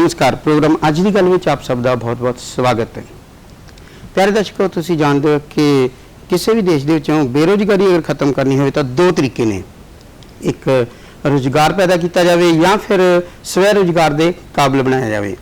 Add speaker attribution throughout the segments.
Speaker 1: नमस्कार। प्रोग्राम अज की गल में आप सबका बहुत बहुत स्वागत है। प्यारे दर्शकों, तुसी जानते हो कि किसी भी देश के बेरोजगारी अगर खत्म करनी हो तो दो तरीके ने, एक रोजगार पैदा किया जाए या फिर स्वै रोजगार के काबिल बनाया जाए।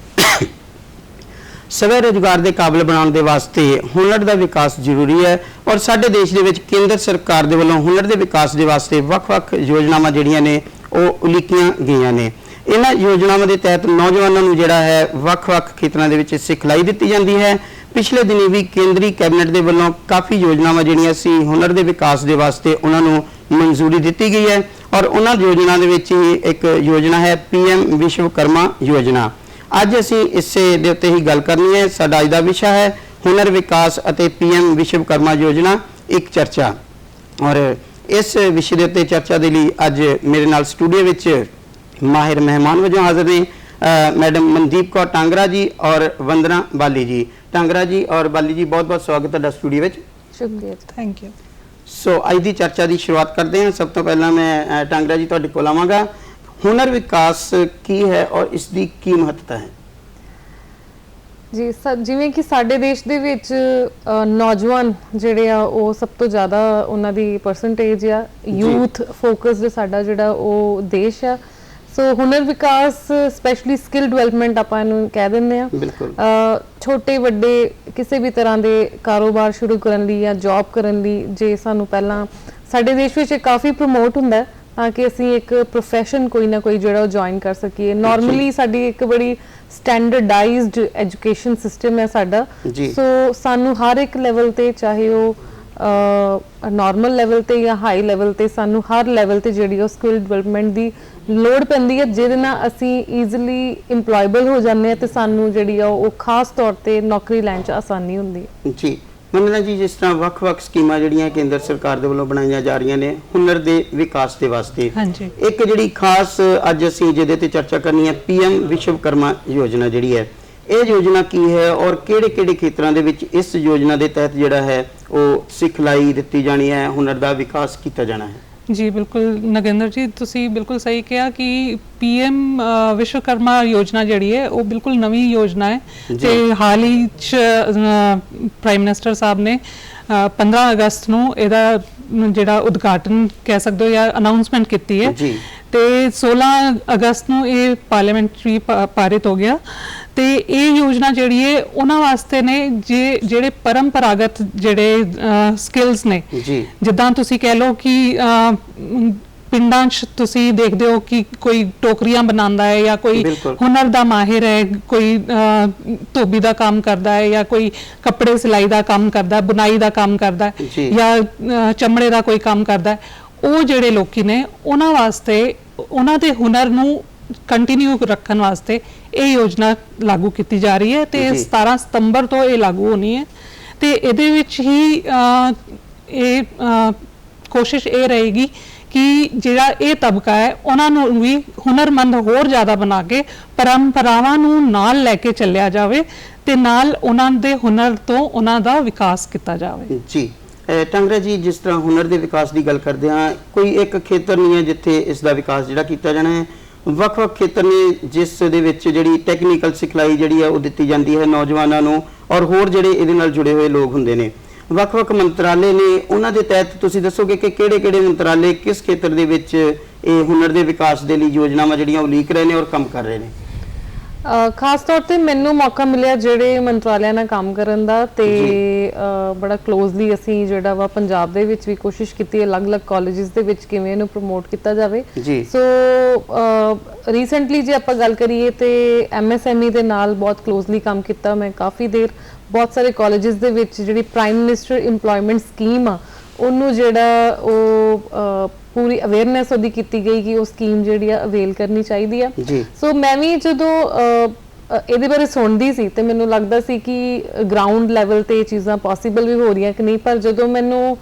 Speaker 1: स्वै रोजगार के काबिल बनाने के वास्ते हुनर का विकास जरूरी है और साडे देश के केंद्र सरकार के वलों हुनर के विकास के वास्ते वख-वख योजनावां जिहड़ियां ने वो उलीकियां गईयां ने। इन्हां योजनावां के तहत नौजवानों को जिहड़ा है वख-वख खेतरां दे विच सिखलाई दित्ती जाती है। पिछले दिनी भी केंद्रीय कैबिनेट के वलों काफ़ी योजनावां जिहड़ियां सी हुनर के विकास के वास्ते उन्होंने मंजूरी दी गई है और उन्हां योजना दे विच ही एक योजना है PM विश्वकर्मा योजना। अज असीं इसे दे उत्ते ही गल करनी है। साडा अज दा विषय है हुनर विकास अते PM विश्वकर्मा योजना एक चर्चा। और इस विषय के उत्ते चर्चा के लिए अज मेरे नाल स्टूडियो विच माहिर मेहमान वजों हाजिर ने मैडम मनदीप कौर टांगरा जी और वंदना बाली जी। टांगरा जी और बाली जी, बहुत बहुत स्वागत है स्टूडियो में।
Speaker 2: शुक्रिया, थैंक यू।
Speaker 1: सो अज की चर्चा की शुरुआत करते हैं। सब तो पहला मैं टांगरा जी तुहाडे कोल आवांगा। हुनर विकास की है और इसकी की महत्ता है
Speaker 2: जी? जिवें कि साडे देश दे विच नौजवान जिहड़े आ वो सब तो ज़्यादा उन्हां दी परसेंटेज आ, यूथ फोकस्ड साडा जिहड़ा वो देश आ। सो हुनर विकास स्पैशली स्किल डिवेलपमेंट आपां इहनूं कह दिंदे आ।
Speaker 1: बिल्कुल।
Speaker 2: छोटे वड्डे किसी भी तरह के कारोबार शुरू करन लई या जॉब करन लई जे सानूं पहलां साडे देश विच काफ़ी प्रमोट हुंदा है ताकि असीं एक प्रोफैशन कोई ना कोई जिहड़ा ज्वाइन कर सकीए। नॉर्मली साडी एक बड़ी स्टैंडर्डाइज्ड एजुकेशन सिस्टम है साडा। सो सानूं हर एक लैवल ते, चाहे वो नॉर्मल लैवल ते या हाई लैवल ते, सानूं हर लैवल ते जिहड़ी स्किल डिवेलपमेंट दी लोड़ पैंदी है जिहदे नाल असीं ईजली इंप्लॉयबल हो जांदे आ ते सानूं जिहड़ी आ वो खास तौर ते नौकरी लैण च आसानी हुंदी है।
Speaker 1: जी मंदना जी, जिस तरह वख-वख स्कीमां जिहड़ियां केंद्र सरकार दे वल्लों बनाईयां जा रहीआं ने हुनर दे विकास दे वास्ते, एक जिहड़ी खास अज असीं जिहदे ते चर्चा करनी है PM विश्वकर्मा योजना जिहड़ी है, ਇਹ योजना की है और ਕਿਹੜੇ-ਕਿਹੜੇ ਖੇਤਰਾਂ ਦੇ ਵਿੱਚ इस योजना के तहत ਜਿਹੜਾ है वो सिखलाई ਦਿੱਤੀ जानी है, हुनर का विकास किया जाना है?
Speaker 3: जी बिल्कुल नगेंद्र जी, तुसी बिल्कुल सही कहा कि PM विश्वकर्मा योजना जिहड़ी है वो बिल्कुल नवी योजना है ते हाल ही प्राइम मिनिस्टर साहब ने 15 अगस्त नूं इहदा जिहड़ा उद्घाटन कह सकते हो या अनाउंसमेंट की है ते 16 अगस्त नूं ये पार्लीमेंट पारित हो गया। तो ये योजना जिहड़ी है उन्हां वास्ते ने जिहड़े परंपरागत जिहड़े स्किल्स ने, जिद्दां तुसीं कह लो कि पिंडां 'च तुसीं देखदे हो कि कोई टोकरियां बनांदा है या कोई हुनर दा माहिर है, कोई धोबी दा काम करदा है या कोई कपड़े सिलाई दा काम करदा है, बुनाई दा काम करदा है या चमड़े दा कोई काम करदा है, वो जिहड़े लोकी ने उन्हां वास्ते उन्हां दे हुनर नूं कंटिन्यू रखने वास्ते ये योजना लागू की जा रही है। तो 17 सितंबर तो ये लागू होनी है। तो ये कोशिश ये रहेगी कि जिहड़ा ये तबका है उन्होंने भी हुनरमंद होर ज़्यादा बना के परंपरावां नूं नाल लैके चलिया जाए ते नाल उन्हां दे हुनर तो उन्हां दा विकास किया जाए। जी
Speaker 1: टांगरा जी, जिस तरह हुनर के विकास की गल करते हैं, कोई एक खेतर नहीं है जिथे इसका विकास जिहड़ा किया जाना है। वख-वख खेतर ने जिस दे विच जिहड़ी टैक्नीकल सिखलाई जिहड़ी है वो दित्ती जाती है नौजवानों नूं और होर जिहड़े इहदे नाल जुड़े हुए लोग हुंदे ने। वख-वख मंत्राले ने उन्हां दे तहत तुसीं दसोगे कि किहड़े-किहड़े मंत्राले किस खेतर दे विच ये हुनर के विकास के लिए योजनावां जिहड़ियां उलीक रहे हैं और काम कर रहे हैं?
Speaker 2: खास तौर पे मैनू मौका मिलिया जिहड़े मंत्रालय नाल काम करन दा ते बड़ा क्लोजली असीं जिहड़ा वा पंजाब दे विच भी कोशिश कीती अलग-अलग कॉलेजेस दे विच किवें इहनूं प्रमोट किया जावे। सो रीसेंटली जे आपां गल करिए ते MSME दे नाल बहुत क्लोजली काम किया मैं काफ़ी देर। बहुत सारे कॉलेजेस दे विच जिहड़ी प्राइम मिनिस्टर इंप्लॉयमेंट स्कीम आ उन्नूं जिहड़ा वो पूरी अवेयरनैस उहदी कीती गई कि वो स्कीम जिहड़ी आ अवेल करनी चाहिदी आ। सो मैं भी जदों ਇਹਦੇ ਬਾਰੇ ਸੁਣਦੀ ਸੀ ਤੇ ਮੈਨੂੰ ਲੱਗਦਾ ਸੀ ਕਿ ਗਰਾਊਂਡ ਲੈਵਲ ਤੇ ਇਹ ਚੀਜ਼ਾਂ ਪੋਸੀਬਲ ਵੀ ਹੋ ਰਹੀਆਂ ਕਿ ਨਹੀਂ, ਪਰ ਜਦੋਂ ਮੈਨੂੰ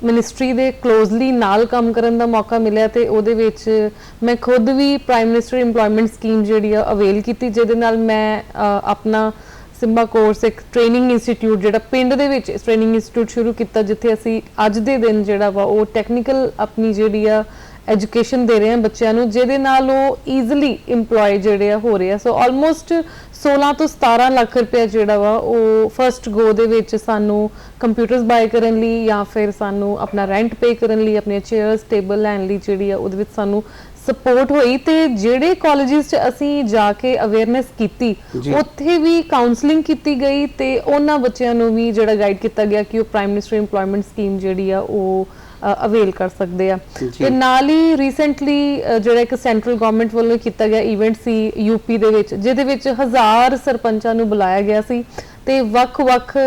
Speaker 2: ਮਿਨਿਸਟਰੀ ਦੇ ਕਲੋਜ਼ਲੀ ਨਾਲ ਕੰਮ ਕਰਨ ਦਾ ਮੌਕਾ ਮਿਲਿਆ ਤੇ ਉਹਦੇ ਵਿੱਚ ਮੈਂ ਖੁਦ ਵੀ ਪ੍ਰਾਈਮ ਮਿਨਿਸਟਰ ਇੰਪਲੋਇਮੈਂਟ ਸਕੀਮ ਜਿਹੜੀ ਆ ਅਵੇਲ ਕੀਤੀ, ਜਿਹਦੇ ਨਾਲ ਮੈਂ ਆਪਣਾ सिम्बा कोर्स एक ट्रेनिंग इंस्टीट्यूट जिहड़ा पिंड दे विच ट्रेनिंग इंस्टीट्यूट शुरू किया जिथे असी अज दे दिन जिहड़ा वा वो टैक्नीकल अपनी जिहड़ी आ ਐਜੂਕੇਸ਼ਨ ਦੇ ਰਹੇ ਹਾਂ ਬੱਚਿਆਂ ਨੂੰ, ਜਿਹਦੇ ਨਾਲ ਉਹ ਈਜ਼ੀਲੀ EMPLOY ਜਿਹੜੇ ਆ ਹੋ ਰਹੇ ਆ। ਸੋ ਆਲਮੋਸਟ 16 ਤੋਂ 17 ਲੱਖ ਰੁਪਏ ਜਿਹੜਾ ਵਾ ਉਹ ਫਰਸਟ ਗੋ ਦੇ ਵਿੱਚ ਸਾਨੂੰ ਕੰਪਿਊਟਰਸ ਬਾਏ ਕਰਨ ਲਈ ਜਾਂ ਫਿਰ ਸਾਨੂੰ ਆਪਣਾ ਰੈਂਟ ਪੇ ਕਰਨ ਲਈ, ਆਪਣੀਆਂ ਚੇਅਰਸ ਟੇਬਲ ਲੈਣ ਲਈ ਜਿਹੜੀ ਆ ਉਹਦੇ ਵਿੱਚ ਸਾਨੂੰ ਸਪੋਰਟ ਹੋਈ। ਤੇ ਜਿਹੜੇ ਕਾਲਜਿਸ 'ਚ ਅਸੀਂ ਜਾ ਕੇ ਅਵੇਅਰਨੈਸ ਕੀਤੀ ਉੱਥੇ ਵੀ ਕਾਉਂਸਲਿੰਗ ਕੀਤੀ ਗਈ ਤੇ ਉਹਨਾਂ ਬੱਚਿਆਂ ਨੂੰ ਵੀ ਜਿਹੜਾ ਗਾਈਡ ਕੀਤਾ ਗਿਆ ਕਿ ਉਹ ਪ੍ਰਾਈਮ ਮਿਨਿਸਟਰ ਇੰਪਲੋਇਮੈਂਟ ਸਕੀਮ ਜਿਹੜੀ ਆ ਉਹ ਅਵੇਲ ਕਰ ਸਕਦੇ ਆ। ਤੇ ਨਾਲ ਹੀ ਰੀਸੈਂਟਲੀ ਜਿਹੜਾ ਇੱਕ ਸੈਂਟਰਲ ਗਵਰਨਮੈਂਟ ਵੱਲੋਂ ਕੀਤਾ ਗਿਆ ਇਵੈਂਟ ਸੀ ਯੂਪੀ ਦੇ ਵਿੱਚ, ਜਿਹਦੇ ਵਿੱਚ 1000 ਸਰਪੰਚਾਂ ਨੂੰ ਬੁਲਾਇਆ ਗਿਆ ਸੀ ਤੇ ਵੱਖ-ਵੱਖ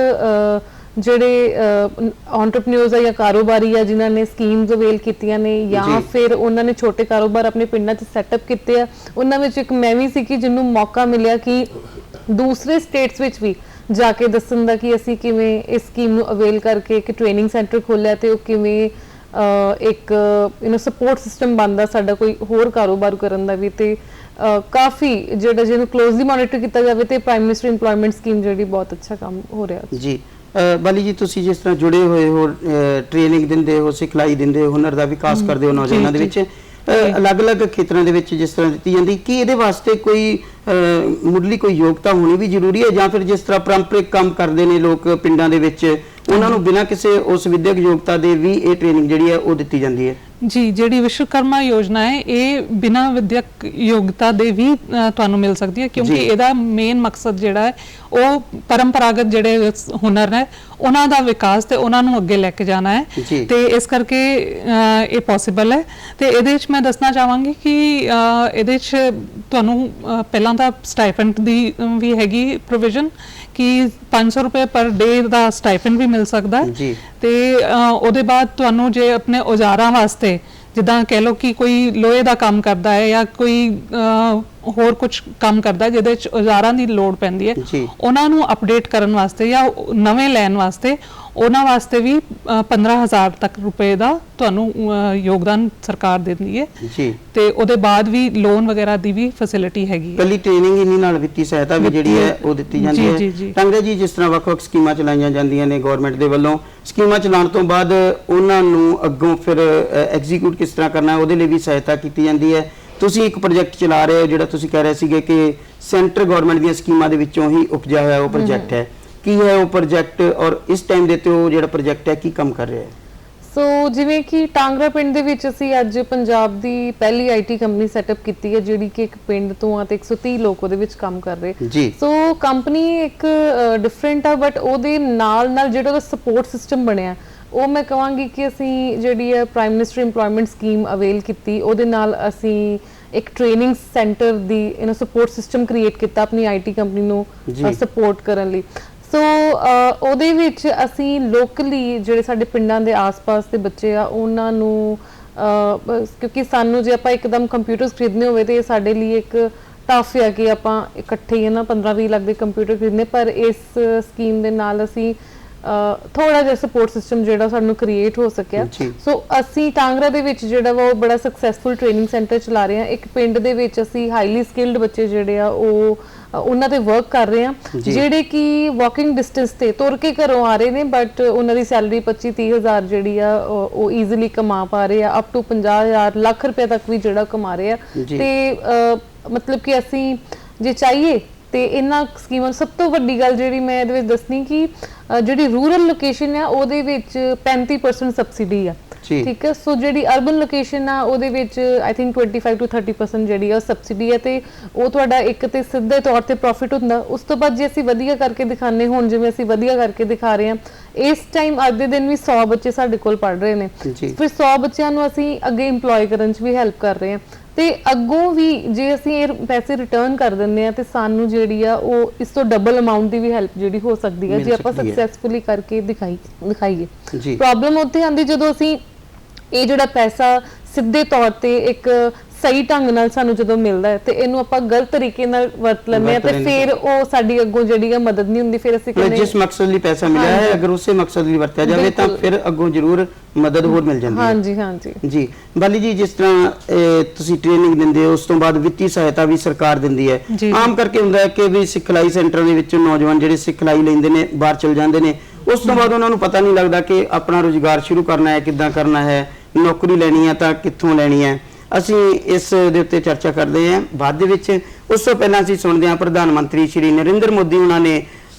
Speaker 2: ਜਿਹੜੇ ਐਂਟਰਪ੍ਰੀਨਿਓਰਸ ਆ ਜਾਂ ਕਾਰੋਬਾਰੀ ਆ ਜਿਨ੍ਹਾਂ ਨੇ ਸਕੀਮਸ ਅਵੇਲ ਕੀਤੀਆਂ ਨੇ ਜਾਂ ਫਿਰ ਉਹਨਾਂ ਨੇ ਛੋਟੇ ਕਾਰੋਬਾਰ ਆਪਣੇ ਪਿੰਡਾਂ 'ਚ ਸੈਟਅਪ ਕੀਤੇ ਆ, ਉਹਨਾਂ ਵਿੱਚ ਇੱਕ ਮੈਂ ਵੀ ਸੀ ਕਿ ਜਿਹਨੂੰ ਮੌਕਾ ਮਿਲਿਆ ਕਿ ਦੂਸਰੇ ਸਟੇਟਸ ਵਿੱਚ ਵੀ ਜਾ ਕੇ ਦੱਸਣ ਦਾ ਕਿ ਅਸੀਂ ਕਿਵੇਂ ਇਸ ਸਕੀਮ ਨੂੰ ਅਵੇਲ ਕਰਕੇ ਇੱਕ ਟ੍ਰੇਨਿੰਗ ਸੈਂਟਰ ਖੋਲ੍ਹਿਆ ਤੇ ਉਹ ਕਿਵੇਂ ਇੱਕ ਸਪੋਰਟ ਸਿਸਟਮ ਬਣਦਾ ਸਾਡਾ ਕੋਈ ਹੋਰ ਕਾਰੋਬਾਰ ਕਰਨ ਦਾ ਵੀ। ਤੇ ਕਾਫੀ ਜਿਹੜਾ ਜਿਹਨੂੰ ਕਲੋਜ਼ਲੀ ਮੋਨੀਟਰ ਕੀਤਾ ਜਾਵੇ ਤੇ ਪ੍ਰਾਈਮ ਮਿਨਿਸਟਰ ਇੰਪਲੋਇਮੈਂਟ ਸਕੀਮ ਜਿਹੜੀ ਬਹੁਤ ਅੱਛਾ ਕੰਮ ਹੋ ਰਿਹਾ
Speaker 1: ਜੀ। ਬਾਲੀ ਜੀ, ਤੁਸੀਂ ਜਿਸ ਤਰ੍ਹਾਂ ਜੁੜੇ ਹੋਏ ਹੋ, ਟ੍ਰੇਨਿੰਗ ਦਿੰਦੇ ਹੋ, ਸਿਖਲਾਈ ਦਿੰਦੇ ਹੋ, ਹੁਨਰ ਦਾ ਵਿਕਾਸ ਕਰਦੇ ਹੋ ਨੌਜਵਾਨਾਂ ਦੇ ਵਿੱਚ, ਅਲੱਗ-ਅਲੱਗ ਖੇਤਰਾਂ ਦੇ ਵਿੱਚ ਜਿਸ ਤਰ੍ਹਾਂ ਦਿੱਤੀ ਜਾਂਦੀ, ਕੀ ਇਹਦੇ ਵਾਸਤੇ ਕੋਈ ਮੁੱਢਲੀ ਕੋਈ ਯੋਗਤਾ ਹੋਣੀ ਵੀ ਜ਼ਰੂਰੀ ਹੈ ਜਾਂ ਫਿਰ ਜਿਸ ਤਰ੍ਹਾਂ ਪਰੰਪਰਿਕ ਕੰਮ ਕਰਦੇ ਨੇ ਲੋਕ ਪਿੰਡਾਂ ਦੇ ਵਿੱਚ ਉਹਨਾਂ ਨੂੰ ਬਿਨਾਂ ਕਿਸੇ ਉਸ ਵਿਦਿਅਕ ਯੋਗਤਾ ਦੇ ਵੀ ਇਹ ਟ੍ਰੇਨਿੰਗ ਜਿਹੜੀ ਹੈ ਉਹ ਦਿੱਤੀ ਜਾਂਦੀ ਹੈ?
Speaker 3: ਜੀ, ਜਿਹੜੀ ਵਿਸ਼ਵਕਰਮਾ ਯੋਜਨਾ ਹੈ ਇਹ ਬਿਨਾਂ ਵਿਦਿਅਕ ਯੋਗਤਾ ਦੇ ਵੀ ਤੁਹਾਨੂੰ ਮਿਲ ਸਕਦੀ ਹੈ ਕਿਉਂਕਿ ਇਹਦਾ ਮੇਨ ਮਕਸਦ ਜਿਹੜਾ ਹੈ ਉਹ ਪਰੰਪਰਾਗਤ ਜਿਹੜੇ ਹੁਨਰ ਨੇ ਉਹਨਾਂ ਦਾ ਵਿਕਾਸ ਤੇ ਉਹਨਾਂ ਨੂੰ ਅੱਗੇ ਲੈ ਕੇ ਜਾਣਾ ਹੈ ਤੇ ਇਸ ਕਰਕੇ ਇਹ ਪੋਸੀਬਲ ਹੈ। ਤੇ ਇਹਦੇ ਵਿੱਚ ਮੈਂ ਦੱਸਣਾ ਚਾਹਾਂਗੀ ਕਿ ਇਹਦੇ ਵਿੱਚ ਤੁਹਾਨੂੰ ਪਹਿਲਾਂ ਤਾਂ ਸਟਾਈਪੈਂਡ ਦੀ ਵੀ ਹੈਗੀ ਪ੍ਰੋਵੀਜ਼ਨ ਕਿ 500 ਰੁਪਏ ਪਰ ਡੇ ਦਾ ਸਟਾਈਪੈਂਡ ਵੀ ਮਿਲ ਸਕਦਾ ਹੈ ਤੇ ਉਹਦੇ ਬਾਅਦ ਤੁਹਾਨੂੰ ਜੇ ਆਪਣੇ ਔਜ਼ਾਰਾਂ ਵਾਸਤੇ ਜਿੱਦਾਂ ਕਹਿ ਲਓ ਕਿ ਕੋਈ ਲੋਹੇ ਦਾ ਕੰਮ ਕਰਦਾ ਹੈ ਜਾਂ ਕੋਈ ਹੋਰ ਕੁਝ ਕੰਮ ਕਰਦਾ ਜਿਹਦੇ ਵਿੱਚ ਔਜ਼ਾਰਾਂ ਦੀ ਲੋੜ ਪੈਂਦੀ ਹੈ, ਉਹਨਾਂ ਨੂੰ ਅਪਡੇਟ ਕਰਨ ਵਾਸਤੇ ਜਾਂ ਨਵੇਂ ਲੈਣ ਵਾਸਤੇ ਉਹਨਾਂ ਵਾਸਤੇ ਵੀ 15,000 ਤੱਕ ਰੁਪਏ ਦਾ ਤੁਹਾਨੂੰ ਯੋਗਦਾਨ ਸਰਕਾਰ ਦਿੰਦੀ ਹੈ ਤੇ ਉਹਦੇ ਬਾਅਦ ਵੀ ਲੋਨ ਵਗੈਰਾ ਦੀ ਵੀ ਫੈਸਿਲਿਟੀ ਹੈਗੀ ਹੈ।
Speaker 1: ਪਹਿਲੀ ਟ੍ਰੇਨਿੰਗ ਇਨੀ ਨਾਲ ਵਿੱਤੀ ਸਹਾਇਤਾ ਵੀ ਜਿਹੜੀ ਹੈ ਉਹ ਦਿੱਤੀ ਜਾਂਦੀ ਹੈ। ਟੰਗਰੇ ਜੀ, ਜਿਸ ਤਰ੍ਹਾਂ ਵੱਖ-ਵੱਖ ਸਕੀਮਾਂ ਚਲਾਈਆਂ ਜਾਂਦੀਆਂ ਨੇ ਗਵਰਨਮੈਂਟ ਦੇ ਵੱਲੋਂ, ਸਕੀਮਾਂ ਚਲਾਉਣ ਤੋਂ ਬਾਅਦ ਉਹਨਾਂ ਨੂੰ ਅੱਗੋਂ ਫਿਰ ਐਗਜ਼ੀਕਿਊਟ ਕਿਸ ਤਰ੍ਹਾਂ ਕਰਨਾ ਉਹਦੇ ਲਈ ਵੀ ਸਹਾਇਤਾ ਕੀਤੀ ਜਾਂਦੀ ਹੈ। ਤੁਸੀਂ ਇੱਕ ਪ੍ਰੋਜੈਕਟ ਚਲਾ ਰਹੇ ਹੋ ਜਿਹੜਾ ਤੁਸੀਂ ਕਹਿ ਰਹੇ ਸੀਗੇ ਕਿ ਸੈਂਟਰ ਗਵਰਨਮੈਂਟ ਦੀਆਂ ਸਕੀਮਾਂ ਦੇ ਵਿੱਚੋਂ ਹੀ ਉਪਜਿਆ ਹੋਇਆ ਉਹ ਪ੍ਰੋਜੈਕਟ ਹੈ, ਕੀ ਹੈ ਉਹ ਪ੍ਰੋਜੈਕਟ ਔਰ ਇਸ ਟਾਈਮ ਦੇ ਤੇ ਉਹ ਜਿਹੜਾ ਪ੍ਰੋਜੈਕਟ ਹੈ ਕੀ ਕੰਮ ਕਰ ਰਿਹਾ ਹੈ?
Speaker 2: ਸੋ ਜਿਵੇਂ ਕਿ ਟਾਂਗਰਾ ਪਿੰਡ ਦੇ ਵਿੱਚ ਅਸੀਂ ਅੱਜ ਪੰਜਾਬ ਦੀ ਪਹਿਲੀ IT ਕੰਪਨੀ ਸੈਟਅਪ ਕੀਤੀ ਹੈ ਜਿਹੜੀ ਕਿ ਇੱਕ ਪਿੰਡ ਤੋਂ ਆ ਤੇ 130 ਲੋਕ ਉਹਦੇ ਵਿੱਚ ਕੰਮ ਕਰ ਰਹੇ। ਸੋ ਕੰਪਨੀ ਇੱਕ ਡਿਫਰੈਂਟ ਆ ਬਟ ਉਹਦੇ ਨਾਲ ਨਾਲ ਜਿਹੜਾ ਉਹਦਾ ਸਪੋਰਟ ਸਿਸਟਮ ਬਣਿਆ ਉਹ ਮੈਂ ਕਹਾਂਗੀ ਕਿ ਅਸੀਂ ਜਿਹੜੀ ਹੈ prime minister employment scheme avail ਕੀਤੀ, ਉਹਦੇ ਨਾਲ ਅਸੀਂ ਇੱਕ ਟ੍ਰੇਨਿੰਗ ਸੈਂਟਰ ਦੀ ਸਪੋਰਟ ਸਿਸਟਮ ਕ੍ਰੀਏਟ ਕੀਤਾ ਆਪਣੀ IT ਕੰਪਨੀ ਨੂੰ ਸਪੋਰਟ ਕਰਨ ਲਈ। ਸੋ ਉਹਦੇ ਵਿੱਚ ਅਸੀਂ ਲੋਕਲੀ ਜਿਹੜੇ ਸਾਡੇ ਪਿੰਡਾਂ ਦੇ ਆਸ-ਪਾਸ ਦੇ ਬੱਚੇ ਆ ਉਹਨਾਂ ਨੂੰ ਕਿਉਂਕਿ ਸਾਨੂੰ ਜੇ ਆਪਾਂ ਇੱਕਦਮ ਕੰਪਿਊਟਰਸ ਖਰੀਦਣੇ ਹੋਵੇ ਤੇ ਸਾਡੇ ਲਈ ਇੱਕ ਟਫ ਹੈ ਕਿ ਆਪਾਂ ਇਕੱਠੇ ਹੀ 15-20 ਲੱਖ ਦੇ ਕੰਪਿਊਟਰ ਖਰੀਦਨੇ, ਪਰ ਇਸ ਸਕੀਮ ਦੇ ਨਾਲ ਅਸੀਂ ਥੋੜਾ ਜਿਹਾ ਸਪੋਰਟ ਸਿਸਟਮ ਜਿਹੜਾ ਸਾਨੂੰ ਕ੍ਰੀਏਟ ਹੋ ਸਕਿਆ। ਸੋ ਅਸੀਂ ਟਾਂਗਰਾ ਦੇ ਵਿੱਚ ਜਿਹੜਾ ਵਾ ਉਹ ਬੜਾ ਸਕਸੈਸਫੁਲ ਟ੍ਰੇਨਿੰਗ ਸੈਂਟਰ ਚਲਾ ਰਹੇ ਹਾਂ। ਇੱਕ ਪਿੰਡ ਦੇ ਵਿੱਚ ਅਸੀਂ ਹਾਈਲੀ ਸਕਿਲਡ ਬੱਚੇ ਜਿਹੜੇ ਆ ਉਹ ਉਹਨਾਂ ਤੇ ਵਰਕ ਕਰ ਰਹੇ ਹਾਂ ਜਿਹੜੇ ਕਿ ਵਾਕਿੰਗ ਡਿਸਟੈਂਸ ਤੇ ਤੁਰ ਕੇ ਘਰੋਂ ਆ ਰਹੇ ਨੇ ਬਟ ਉਹਨਾਂ ਦੀ ਸੈਲਰੀ 25-30 ਹਜ਼ਾਰ ਜਿਹੜੀ ਆ ਉਹ ਈਜ਼ੀਲੀ ਕਮਾ ਪਾ ਰਹੇ ਆ, ਅਪ ਟੂ 50,000 ਲੱਖ ਰੁਪਏ ਤੱਕ ਵੀ ਜਿਹੜਾ ਕਮਾ ਰਹੇ ਆ। ਤੇ ਮਤਲਬ ਕਿ ਅਸੀਂ ਜੇ ਚਾਹੀਏ ਤੇ ਇਹਨਾਂ ਸਕੀਮਾਂ ਸਭ ਤੋਂ ਵੱਡੀ ਗੱਲ ਜਿਹੜੀ ਮੈਂ ਇਹਦੇ ਵਿੱਚ ਦੱਸਣੀ ਕਿ ਜਿਹੜੀ ਰੂਰਲ ਲੋਕੇਸ਼ਨ ਆ ਉਹਦੇ ਵਿੱਚ 35% ਸਬਸਿਡੀ ਆ, ਠੀਕ ਹੈ। ਸੋ ਜਿਹੜੀ ਅਰਬਨ ਲੋਕੇਸ਼ਨ ਆ ਉਹਦੇ ਵਿੱਚ ਆਈ ਥਿੰਕ 25 to 30% ਜਿਹੜੀ ਆ ਸਬਸਿਡੀ ਹੈ ਤੇ ਉਹ ਤੁਹਾਡਾ ਇੱਕ ਤੇ ਸਿੱਧੇ ਤੌਰ ਤੇ ਪ੍ਰੋਫਿਟ ਹੁੰਦਾ। ਉਸ ਤੋਂ ਬਾਅਦ ਜੇ ਅਸੀਂ ਵਧੀਆ ਕਰਕੇ ਦਿਖਾਣੇ ਹੁਣ ਜਿਵੇਂ ਅਸੀਂ ਵਧੀਆ ਕਰਕੇ ਦਿਖਾ ਰਹੇ ਹਾਂ, ਇਸ ਟਾਈਮ ਅੱਜ ਦੇ ਦਿਨ ਵੀ 100 ਬੱਚੇ ਸਾਡੇ ਕੋਲ ਪੜ੍ਹ ਰਹੇ ਨੇ, ਫਿਰ 100 ਬੱਚਿਆਂ ਨੂੰ ਅਸੀਂ ਅੱਗੇ ਇੰਪਲੋਏ ਕਰਨ 'ਚ ਵੀ ਹੈਲਪ ਕਰ ਰਹੇ ਹਾਂ ਤੇ ਅੱਗੋਂ ਵੀ ਜੇ ਅਸੀਂ ਇਹ ਪੈਸੇ ਰਿਟਰਨ ਕਰ ਦਿੰਦੇ ਆ ਤੇ ਸਾਨੂੰ ਜਿਹੜੀ ਆ ਉਹ ਇਸ ਤੋਂ ਡਬਲ ਅਮਾਉਂਟ ਦੀ ਵੀ ਹੈਲਪ ਜਿਹੜੀ ਹੋ ਸਕਦੀ ਹੈ ਜੇ ਆਪਾਂ ਸਕਸੈਸਫੁਲੀ ਕਰਕੇ ਦਿਖਾਈਏ। ਪ੍ਰੋਬਲਮ ਉੱਥੇ ਆਉਂਦੀ ਜਦੋਂ ਅਸੀਂ ਇਹ ਜਿਹੜਾ ਪੈਸਾ ਸਿੱਧੇ ਤੌਰ ਤੇ ਇੱਕ ਸਹੀ ਢੰਗ ਨਾਲ ਸਾਨੂੰ ਜਦੋਂ ਮਿਲਦਾ ਹੈ ਤੇ ਇਹਨੂੰ ਆਪਾਂ ਗਲਤ ਤਰੀਕੇ ਨਾਲ ਵਰਤ ਲੈਂਦੇ ਆ ਤੇ ਫਿਰ ਉਹ ਸਾਡੀ ਅੱਗੋਂ ਜਿਹੜੀ ਆ ਮਦਦ ਨਹੀਂ ਹੁੰਦੀ। ਫਿਰ ਅਸੀਂ ਕਹਿੰਦੇ
Speaker 1: ਜਿਸ ਮਕਸਦ ਲਈ ਪੈਸਾ ਮਿਲਿਆ ਹੈ ਅਗਰ ਉਸੇ ਮਕਸਦ ਲਈ ਵਰਤਿਆ ਜਾਵੇ ਤਾਂ ਫਿਰ ਅੱਗੋਂ ਜ਼ਰੂਰ ਮਦਦ ਹੋਰ ਮਿਲ ਜਾਂਦੀ ਹੈ।
Speaker 2: ਹਾਂਜੀ
Speaker 1: ਜੀ ਬਾਲੀ ਜੀ, ਜਿਸ ਤਰ੍ਹਾਂ ਤੁਸੀਂ ਟ੍ਰੇਨਿੰਗ ਦਿੰਦੇ ਹੋ ਉਸ ਤੋਂ ਬਾਅਦ ਵਿੱਤੀ ਸਹਾਇਤਾ ਵੀ ਸਰਕਾਰ ਦਿੰਦੀ ਹੈ। ਆਮ ਕਰਕੇ ਹੁੰਦਾ ਹੈ ਕਿ ਵੀ ਸਿਖਲਾਈ ਸੈਂਟਰਾਂ ਦੇ ਵਿੱਚ ਨੌਜਵਾਨ ਜਿਹੜੇ ਸਿਖਲਾਈ ਲੈਂਦੇ ਨੇ ਬਾਹਰ ਚਲ ਜਾਂਦੇ ਨੇ, ਉਸ ਤੋਂ ਬਾਅਦ ਉਹਨਾਂ ਨੂੰ ਪਤਾ ਨਹੀਂ ਲੱਗਦਾ ਕਿ ਆਪਣਾ ਰੁਜ਼ਗਾਰ ਸ਼ੁਰੂ ਕਰਨਾ ਹੈ, ਕਿੱਦਾਂ ਕਰਨਾ ਹੈ, ਨੌਕਰੀ ਲੈਣੀ ਹੈ ਤਾਂ ਕਿੱਥੋਂ ਲੈਣੀ ਹੈ। ਅਸੀਂ ਇਸ ਦੇ ਉੱਤੇ ਚਰਚਾ ਕਰਦੇ ਹਾਂ ਬਾਅਦ ਦੇ ਵਿੱਚ। ਉਸ ਤੋਂ ਪਹਿਲਾਂ ਅਸੀਂ ਸੁਣਦੇ ਹਾਂ ਪ੍ਰਧਾਨ ਮੰਤਰੀ ਸ਼੍ਰੀ ਨਰਿੰਦਰ ਮੋਦੀ ਉਹਨਾਂ ਨੇ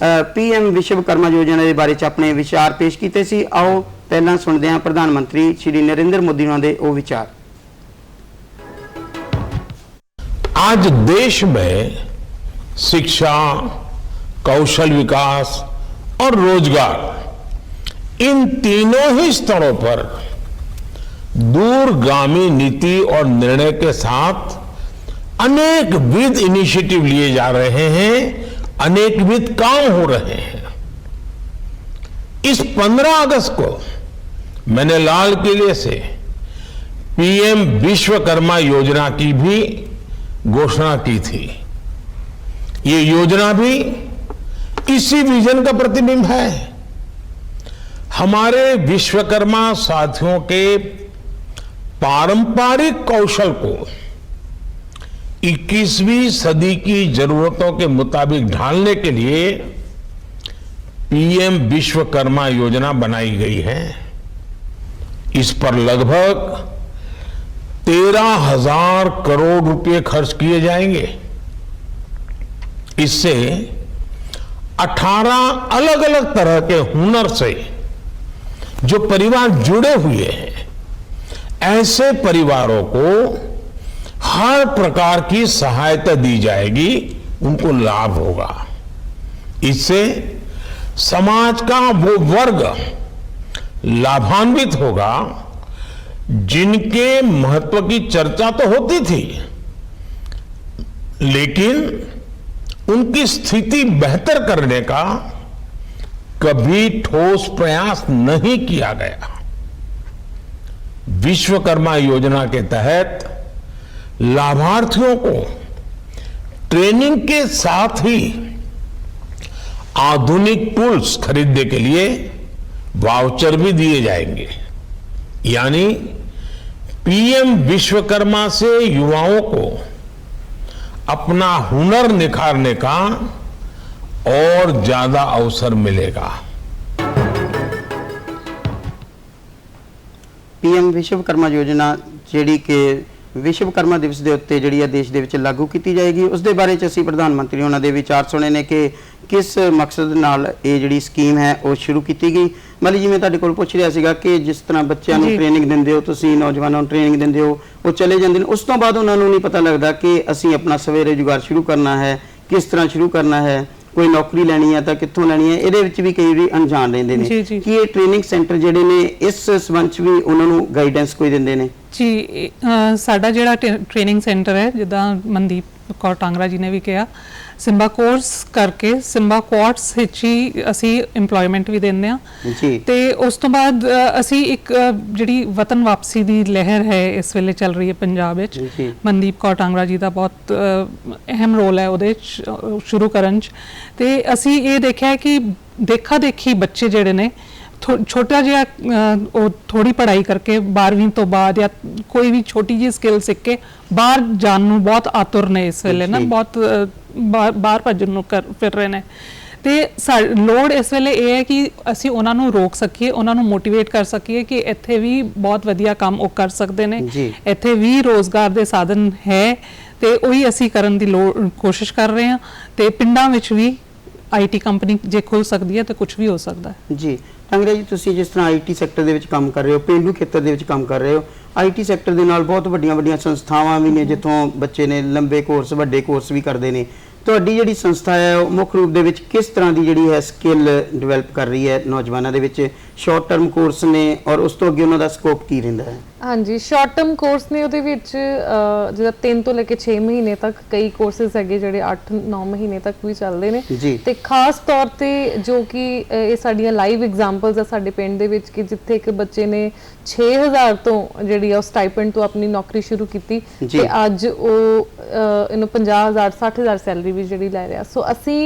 Speaker 1: PM ਵਿਸ਼ਵਕਰਮਾ ਯੋਜਨਾ ਦੇ ਬਾਰੇ 'ਚ ਆਪਣੇ ਵਿਚਾਰ ਪੇਸ਼ ਕੀਤੇ ਸੀ। ਆਓ ਪਹਿਲਾਂ ਸੁਣਦੇ ਹਾਂ ਪ੍ਰਧਾਨ ਮੰਤਰੀ ਸ਼੍ਰੀ ਨਰਿੰਦਰ ਮੋਦੀ ਉਹਨਾਂ ਦੇ ਉਹ ਵਿਚਾਰ।
Speaker 4: आज देश में शिक्षा, कौशल विकास और रोजगार इन तीनों ही स्तरों पर दूरगामी नीति और निर्णय के साथ अनेकविध इनिशिएटिव लिए जा रहे हैं, अनेकविध काम हो रहे हैं। इस 15 अगस्त को मैंने लाल किले से PM विश्वकर्मा योजना की भी घोषणा की थी। ये योजना भी इसी विजन का प्रतिबिंब है। हमारे विश्वकर्मा साथियों के पारंपरिक कौशल को 21वीं सदी की जरूरतों के मुताबिक ढालने के लिए PM विश्वकर्मा योजना बनाई गई है। इस पर लगभग 13,000 करोड़ रुपए खर्च किए जाएंगे। इससे 18 अलग अलग तरह के हुनर से जो परिवार जुड़े हुए हैं, ऐसे परिवारों को हर प्रकार की सहायता दी जाएगी, उनको लाभ होगा। इससे समाज का वो वर्ग लाभान्वित होगा जिनके महत्व की चर्चा तो होती थी, लेकिन उनकी स्थिति बेहतर करने का कभी ठोस प्रयास नहीं किया गया। विश्वकर्मा योजना के तहत लाभार्थियों को ट्रेनिंग के साथ ही आधुनिक टूल्स खरीदने के लिए वाउचर भी दिए जाएंगे। यानी PM विश्वकर्मा से युवाओं को अपना हुनर निखारने का और ज्यादा अवसर मिलेगा।
Speaker 1: PM ਵਿਸ਼ਵਕਰਮਾ ਯੋਜਨਾ ਜਿਹੜੀ ਕਿ ਵਿਸ਼ਵਕਰਮਾ ਦਿਵਸ ਦੇ ਉੱਤੇ ਜਿਹੜੀ ਹੈ ਦੇਸ਼ ਦੇ ਵਿੱਚ ਲਾਗੂ ਕੀਤੀ ਜਾਏਗੀ, ਉਸ ਦੇ ਬਾਰੇ 'ਚ ਅਸੀਂ ਪ੍ਰਧਾਨ ਮੰਤਰੀ ਉਹਨਾਂ ਦੇ ਵਿਚਾਰ ਸੁਣੇ ਨੇ ਕਿ ਕਿਸ ਮਕਸਦ ਨਾਲ ਇਹ ਜਿਹੜੀ ਸਕੀਮ ਹੈ ਉਹ ਸ਼ੁਰੂ ਕੀਤੀ ਗਈ। ਮਤਲਬ ਜਿਵੇਂ ਤੁਹਾਡੇ ਕੋਲ ਪੁੱਛ ਰਿਹਾ ਸੀਗਾ ਕਿ ਜਿਸ ਤਰ੍ਹਾਂ ਬੱਚਿਆਂ ਨੂੰ ਟ੍ਰੇਨਿੰਗ ਦਿੰਦੇ ਹੋ ਤੁਸੀਂ, ਨੌਜਵਾਨਾਂ ਨੂੰ ਟ੍ਰੇਨਿੰਗ ਦਿੰਦੇ ਹੋ, ਉਹ ਚਲੇ ਜਾਂਦੇ ਨੇ, ਉਸ ਤੋਂ ਬਾਅਦ ਉਹਨਾਂ ਨੂੰ ਨਹੀਂ ਪਤਾ ਲੱਗਦਾ ਕਿ ਅਸੀਂ ਆਪਣਾ ਸਵੇਰੇ ਰੁਜ਼ਗਾਰ ਸ਼ੁਰੂ ਕਰਨਾ ਹੈ, ਕਿਸ ਤਰ੍ਹਾਂ ਸ਼ੁਰੂ ਕਰਨਾ ਹੈ, ਕੋਈ ਨੌਕਰੀ ਲੈਣੀ ਹੈ ਤਾਂ ਕਿੱਥੋਂ ਲੈਣੀ ਹੈ। ਇਹਦੇ ਵਿੱਚ ਵੀ ਕਈ ਵਾਰੀ ਅਣਜਾਣ ਰਹਿੰਦੇ ਨੇ ਕਿ ਇਹ ਟ੍ਰੇਨਿੰਗ ਸੈਂਟਰ ਜਿਹੜੇ ਨੇ ਇਸ ਸੰਬੰਧ 'ਚ ਵੀ ਉਹਨਾਂ ਨੂੰ ਗਾਈਡੈਂਸ ਕੋਈ ਦਿੰਦੇ ਨੇ?
Speaker 3: ਜੀ, ਸਾਡਾ ਜਿਹੜਾ ਟ੍ਰੇਨਿੰਗ ਸੈਂਟਰ ਹੈ, ਜਿੱਦਾਂ ਮਨਦੀਪ ਕੌਰ ਟਾਂਗਰਾ ਜੀ ਨੇ ਵੀ ਕਿਹਾ, ਸਿੰਬਾ ਕੋਰਸ ਕਰਕੇ ਸਿੰਬਾ ਕੁਆਟਸ ਵਿੱਚ ਹੀ ਅਸੀਂ EMPLOYMENT ਵੀ ਦਿੰਦੇ ਆ
Speaker 1: ਜੀ। ਤੇ
Speaker 3: ਉਸ ਤੋਂ ਬਾਅਦ ਅਸੀਂ ਇੱਕ ਜਿਹੜੀ ਵਤਨ ਵਾਪਸੀ ਦੀ ਲਹਿਰ ਹੈ ਇਸ ਵੇਲੇ ਚੱਲ ਰਹੀ ਹੈ ਪੰਜਾਬ ਵਿੱਚ, ਮਨਦੀਪ ਕੌਰ ਟਾਂਗਰਾ ਜੀ ਦਾ ਬਹੁਤ ਅਹਿਮ ਰੋਲ ਹੈ ਉਹਦੇ ਸ਼ੁਰੂ ਕਰਨ 'ਚ। ਤੇ ਅਸੀਂ ਇਹ ਦੇਖਿਆ ਕਿ ਦੇਖਾ ਦੇਖੀ ਬੱਚੇ ਜਿਹੜੇ ਨੇ ਛੋਟਾ ਜਿਹਾ ਉਹ ਥੋੜੀ ਪੜ੍ਹਾਈ ਕਰਕੇ 12ਵੀਂ ਤੋਂ ਬਾਅਦ ਜਾਂ ਕੋਈ ਵੀ ਛੋਟੀ ਜਿਹੀ ਸਕਿੱਲ ਸਿੱਖ ਕੇ ਬਾਹਰ ਜਾਣ ਨੂੰ ਬਹੁਤ ਆਤੁਰ ਨੇ ਇਸ ਵੇਲੇ ਨਾ, ਬਹੁਤ ਬਾਹਰ ਭੱਜਣ ਨੂੰ ਫਿਰ ਰਹੇ ਨੇ। ਤੇ ਲੋੜ ਇਸ ਵੇਲੇ ਇਹ ਹੈ ਕਿ ਅਸੀਂ ਉਹਨਾਂ ਨੂੰ ਰੋਕ ਸਕੀਏ, ਉਹਨਾਂ ਨੂੰ ਮੋਟੀਵੇਟ ਕਰ ਸਕੀਏ ਕਿ ਇੱਥੇ ਵੀ ਬਹੁਤ ਵਧੀਆ ਕੰਮ ਉਹ ਕਰ ਸਕਦੇ ਨੇ, ਇੱਥੇ ਵੀ ਰੋਜ਼ਗਾਰ ਦੇ ਸਾਧਨ ਹੈ ਤੇ ਉਹੀ ਅਸੀਂ ਕਰਨ ਦੀ ਕੋਸ਼ਿਸ਼ ਕਰ ਰਹੇ ਹਾਂ। ਤੇ ਪਿੰਡਾਂ ਵਿੱਚ ਵੀ IT ਕੰਪਨੀ ਜੇ ਖੁੱਲ ਸਕਦੀ ਹੈ ਤਾਂ ਕੁਝ ਵੀ ਹੋ ਸਕਦਾ ਹੈ।
Speaker 1: ਜੀ ਟਾਂਗਰਾ ਜੀ, ਤੁਸੀਂ ਜਿਸ ਤਰ੍ਹਾਂ IT ਸੈਕਟਰ ਦੇ ਵਿੱਚ ਕੰਮ ਕਰ ਰਹੇ ਹੋ, ਪੇਂਡੂ ਖੇਤਰ ਦੇ ਵਿੱਚ ਕੰਮ ਕਰ ਰਹੇ ਹੋ, IT ਸੈਕਟਰ ਦੇ ਨਾਲ ਬਹੁਤ ਵੱਡੀਆਂ ਸੰਸਥਾਵਾਂ ਵੀ ਨੇ ਜਿੱਥੋਂ ਬੱਚੇ ਨੇ ਲੰਬੇ ਕੋਰਸ, ਵੱਡੇ ਕੋਰਸ ਵੀ ਕਰਦੇ ਨੇ। ਤੁਹਾਡੀ ਜਿਹੜੀ ਸੰਸਥਾ ਹੈ ਉਹ ਮੁੱਖ ਰੂਪ ਦੇ ਵਿੱਚ ਕਿਸ ਤਰ੍ਹਾਂ ਦੀ ਜਿਹੜੀ ਹੈ ਸਕਿੱਲ ਡਿਵੈਲਪ ਕਰ ਰਹੀ ਹੈ ਨੌਜਵਾਨਾਂ ਦੇ ਵਿੱਚ? ਸ਼ਾਰਟ ਟਰਮ ਕੋਰਸ ਨੇ ਔਰ ਉਸ ਤੋਂ ਅੱਗੇ ਉਹਨਾਂ ਦਾ ਸਕੋਪ ਕੀ ਰਹਿੰਦਾ ਹੈ?
Speaker 2: ਹਾਂਜੀ, ਸ਼ਾਰਟ ਟਰਮ ਕੋਰਸ ਨੇ, ਉਹਦੇ ਵਿੱਚ ਜਿਹੜਾ 3 ਤੋਂ ਲੈ ਕੇ 6 ਮਹੀਨੇ ਤੱਕ ਕਈ ਕੋਰਸਿਸ ਹੈਗੇ ਜਿਹੜੇ 8-9 ਮਹੀਨੇ ਤੱਕ ਵੀ ਚੱਲਦੇ ਨੇ। ਤੇ ਖਾਸ ਤੌਰ ਤੇ ਜੋ ਕਿ ਇਹ ਸਾਡੀਆਂ ਲਾਈਵ ਐਗਜ਼ਾਮਪਲਸ ਆ ਸਾਡੇ ਪਿੰਡ ਦੇ ਵਿੱਚ ਕਿ ਜਿੱਥੇ ਇੱਕ ਬੱਚੇ ਨੇ 6000 ਤੋਂ ਜਿਹੜੀ ਆ ਉਹ ਸਟਾਈਪੈਂਡ ਤੋਂ ਆਪਣੀ ਨੌਕਰੀ ਸ਼ੁਰੂ ਕੀਤੀ ਤੇ ਅੱਜ ਉਹ ਇਹਨੂੰ 50,000 60,000 ਸੈਲਰੀ ਵੀ ਜਿਹੜੀ ਲੈ ਰਿਹਾ। ਸੋ ਅਸੀਂ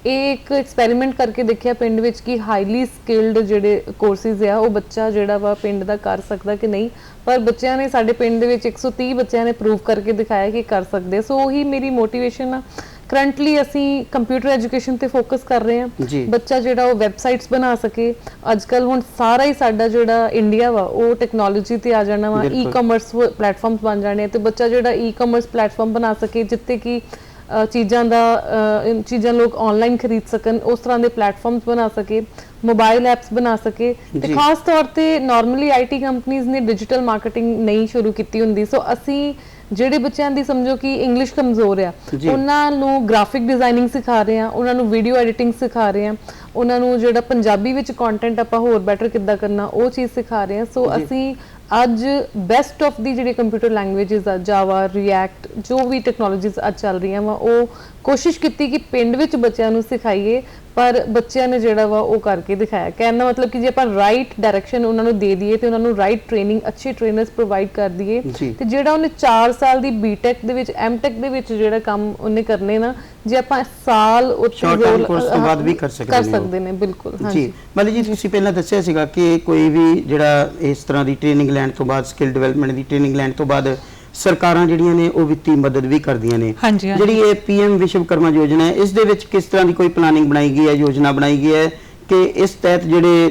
Speaker 2: ਇਹ ਇੱਕ ਐਕਸਪੈਰੀਮੈਂਟ ਕਰਕੇ ਦੇਖਿਆ ਪਿੰਡ ਵਿੱਚ ਕਿ ਹਾਈਲੀ ਸਕਿਲਡ ਜਿਹੜੇ ਕੋਰਸਿਸ ਆ ਉਹ ਬੱਚਾ ਜਿਹੜਾ ਵਾ ਪਿੰਡ ਦਾ ਕਰ ਸਕਦਾ ਕਿ ਨਹੀਂ। ਪਰ ਬੱਚਿਆਂ ਨੇ ਸਾਡੇ ਪਿੰਡ ਦੇ ਵਿੱਚ 130 ਬੱਚਿਆਂ ਨੇ ਪ੍ਰੂਵ ਕਰਕੇ ਦਿਖਾਇਆ ਕਿ ਕਰ ਸਕਦੇ। ਸੋ ਉਹੀ ਮੇਰੀ ਮੋਟੀਵੇਸ਼ਨ ਆ ਕਰੰਟਲੀ ਅਸੀਂ ਕੰਪਿਊਟਰ ਐਜੂਕੇਸ਼ਨ ਤੇ ਫੋਕਸ ਕਰ ਰਹੇ
Speaker 1: ਜੀ।
Speaker 2: ਹਾਂ। ਬੱਚਾ ਜਿਹੜਾ ਉਹ ਵੈਬਸਾਈਟਸ ਬਣਾ ਸਕੇ। ਅੱਜ ਕੱਲ ਹੁਣ ਸਾਰਾ ਹੀ ਸਾਡਾ ਜਿਹੜਾ ਇੰਡੀਆ ਵਾ ਉਹ ਟੈਕਨੋਲੋਜੀ ਤੇ ਆ ਜਾਣਾ ਵਾ,
Speaker 1: ਬਿਲਕੁਲ।
Speaker 2: ਈ-ਕਮਰਸ ਪਲੇਟਫਾਰਮਸ ਬਣ ਜਾਣੇ ਆ, ਤੇ ਬੱਚਾ ਜਿਹੜਾ ਈ-ਕਮਰਸ ਪਲੇਟਫਾਰਮ ਬਣਾ ਸਕੇ ਜਿੱਥੇ ਕਿ ਚੀਜ਼ਾਂ ਲੋਕ ਆਨਲਾਈਨ ਖਰੀਦ ਸਕਣ, ਉਸ ਤਰ੍ਹਾਂ ਦੇ ਪਲੇਟਫਾਰਮਸ ਬਣਾ ਸਕੇ, ਮੋਬਾਈਲ ਐਪਸ ਬਣਾ ਸਕੇ। ਤੇ
Speaker 1: ਜੀ।
Speaker 2: ਖਾਸ ਤੌਰ ਤੇ ਨਾਰਮਲੀ ਆਈਟੀ ਕੰਪਨੀਆਂ ਨੇ ਡਿਜੀਟਲ ਮਾਰਕੀਟਿੰਗ ਨਹੀਂ ਸ਼ੁਰੂ ਕੀਤੀ ਹੁੰਦੀ, ਸੋ ਅਸੀਂ ਜਿਹੜੇ ਬੱਚਿਆਂ ਦੀ ਸਮਝੋ ਕਿ ਇੰਗਲਿਸ਼ ਕਮਜ਼ੋਰ ਆ,
Speaker 1: ਜੀ।
Speaker 2: ਉਹਨਾਂ ਨੂੰ ਗ੍ਰਾਫਿਕ ਡਿਜ਼ਾਈਨਿੰਗ ਸਿਖਾ ਰਹੇ ਆ, ਉਹਨਾਂ ਨੂੰ ਵੀਡੀਓ ਐਡੀਟਿੰਗ ਸਿਖਾ ਰਹੇ ਆ, ਉਹਨਾਂ ਨੂੰ ਜਿਹੜਾ ਪੰਜਾਬੀ ਵਿੱਚ ਕੰਟੈਂਟ ਆਪਾਂ ਹੋਰ ਬੈਟਰ ਕਿੱਦਾਂ ਕਰਨਾ ਉਹ ਚੀਜ਼ ਸਿਖਾ ਰਹੇ ਆ। ਸੋ
Speaker 1: ਜੀ।
Speaker 2: ਅਸੀਂ ਅੱਜ ਬੈਸਟ ਆਫ ਦੀ ਜਿਹੜੀ ਕੰਪਿਊਟਰ ਲੈਂਗੁਏਜਸ ਆ, ਜਾਵਾ, ਰਿਐਕਟ, ਜੋ ਵੀ ਟੈਕਨੋਲੋਜੀਜ਼ ਅੱਜ ਚੱਲ ਰਹੀਆਂ ਵਾ, ਉਹ ਕੋਸ਼ਿਸ਼ ਕੀਤੀ ਕਿ ਪਿੰਡ ਵਿੱਚ ਬੱਚਿਆਂ ਨੂੰ ਸਿਖਾਈਏ, ਪਰ ਬੱਚਿਆਂ ਨੇ ਜਿਹੜਾ ਵਾ ਉਹ ਕਰਕੇ ਦਿਖਾਇਆ। ਕਹਿਣ ਦਾ ਮਤਲਬ ਕਿ ਜੇ ਆਪਾਂ ਰਾਈਟ ਡਾਇਰੈਕਸ਼ਨ ਉਹਨਾਂ ਨੂੰ ਦੇ ਦਈਏ ਤੇ ਉਹਨਾਂ ਨੂੰ ਰਾਈਟ ਟ੍ਰੇਨਿੰਗ, ਅੱਛੇ ਟ੍ਰੇਨਰਸ ਪ੍ਰੋਵਾਈਡ ਕਰ ਦਈਏ,
Speaker 1: ਜੀ।
Speaker 2: ਤੇ ਜਿਹੜਾ ਉਹਨੇ 4 ਸਾਲ ਦੀ ਬੀਟੈਕ ਦੇ ਵਿੱਚ, ਐਮਟੈਕ ਦੇ ਵਿੱਚ ਜਿਹੜਾ ਕੰਮ ਉਹਨੇ ਕਰਨੇ ਨਾ, ਜੇ ਆਪਾਂ ਸਾਲ ਉੱਥੇ
Speaker 1: Short term course ਤੋਂ ਬਾਅਦ ਵੀ ਕਰ ਸਕਦੇ
Speaker 2: ਨੇ। ਬਿਲਕੁਲ,
Speaker 1: ਜੀ।
Speaker 2: ਹਾਂਜੀ
Speaker 1: ਮਤਲਬ ਜੀ ਤੁਸੀਂ ਪਹਿਲਾਂ ਦੱਸਿਆ ਸੀਗਾ ਕਿ ਕੋਈ ਵੀ ਜਿਹੜਾ ਇਸ ਤਰ੍ਹਾਂ ਦੀ ਟ੍ਰੇਨਿੰਗ ਲੈਣ ਤੋਂ ਬਾਅਦ, ਸਕਿੱਲ ਡਿਵੈਲਪਮੈਂਟ ਦੀ ਟ੍ਰੇਨਿੰਗ ਲੈਣ ਤੋਂ ਬਾਅਦ ਸਰਕਾਰਾਂ ਜਿਹੜੀਆਂ ਨੇ ਉਹ ਵਿੱਤੀ ਮਦਦ ਵੀ ਕਰਦੀਆਂ ਨੇ।
Speaker 3: ਹਾਂਜੀ, ਹਾਂਜੀ।
Speaker 1: ਜਿਹੜੀ ਇਹ ਪੀਐਮ ਵਿਸ਼ਵਕਰਮਾ ਯੋਜਨਾ ਹੈ, ਇਸ ਦੇ ਵਿੱਚ ਕਿਸ ਤਰ੍ਹਾਂ ਦੀ ਕੋਈ ਪਲਾਨਿੰਗ ਬਣਾਈ ਗਈ ਹੈ, ਯੋਜਨਾ ਬਣਾਈ ਗਈ ਹੈ ਕਿ ਇਸ ਤਹਿਤ ਜਿਹੜੇ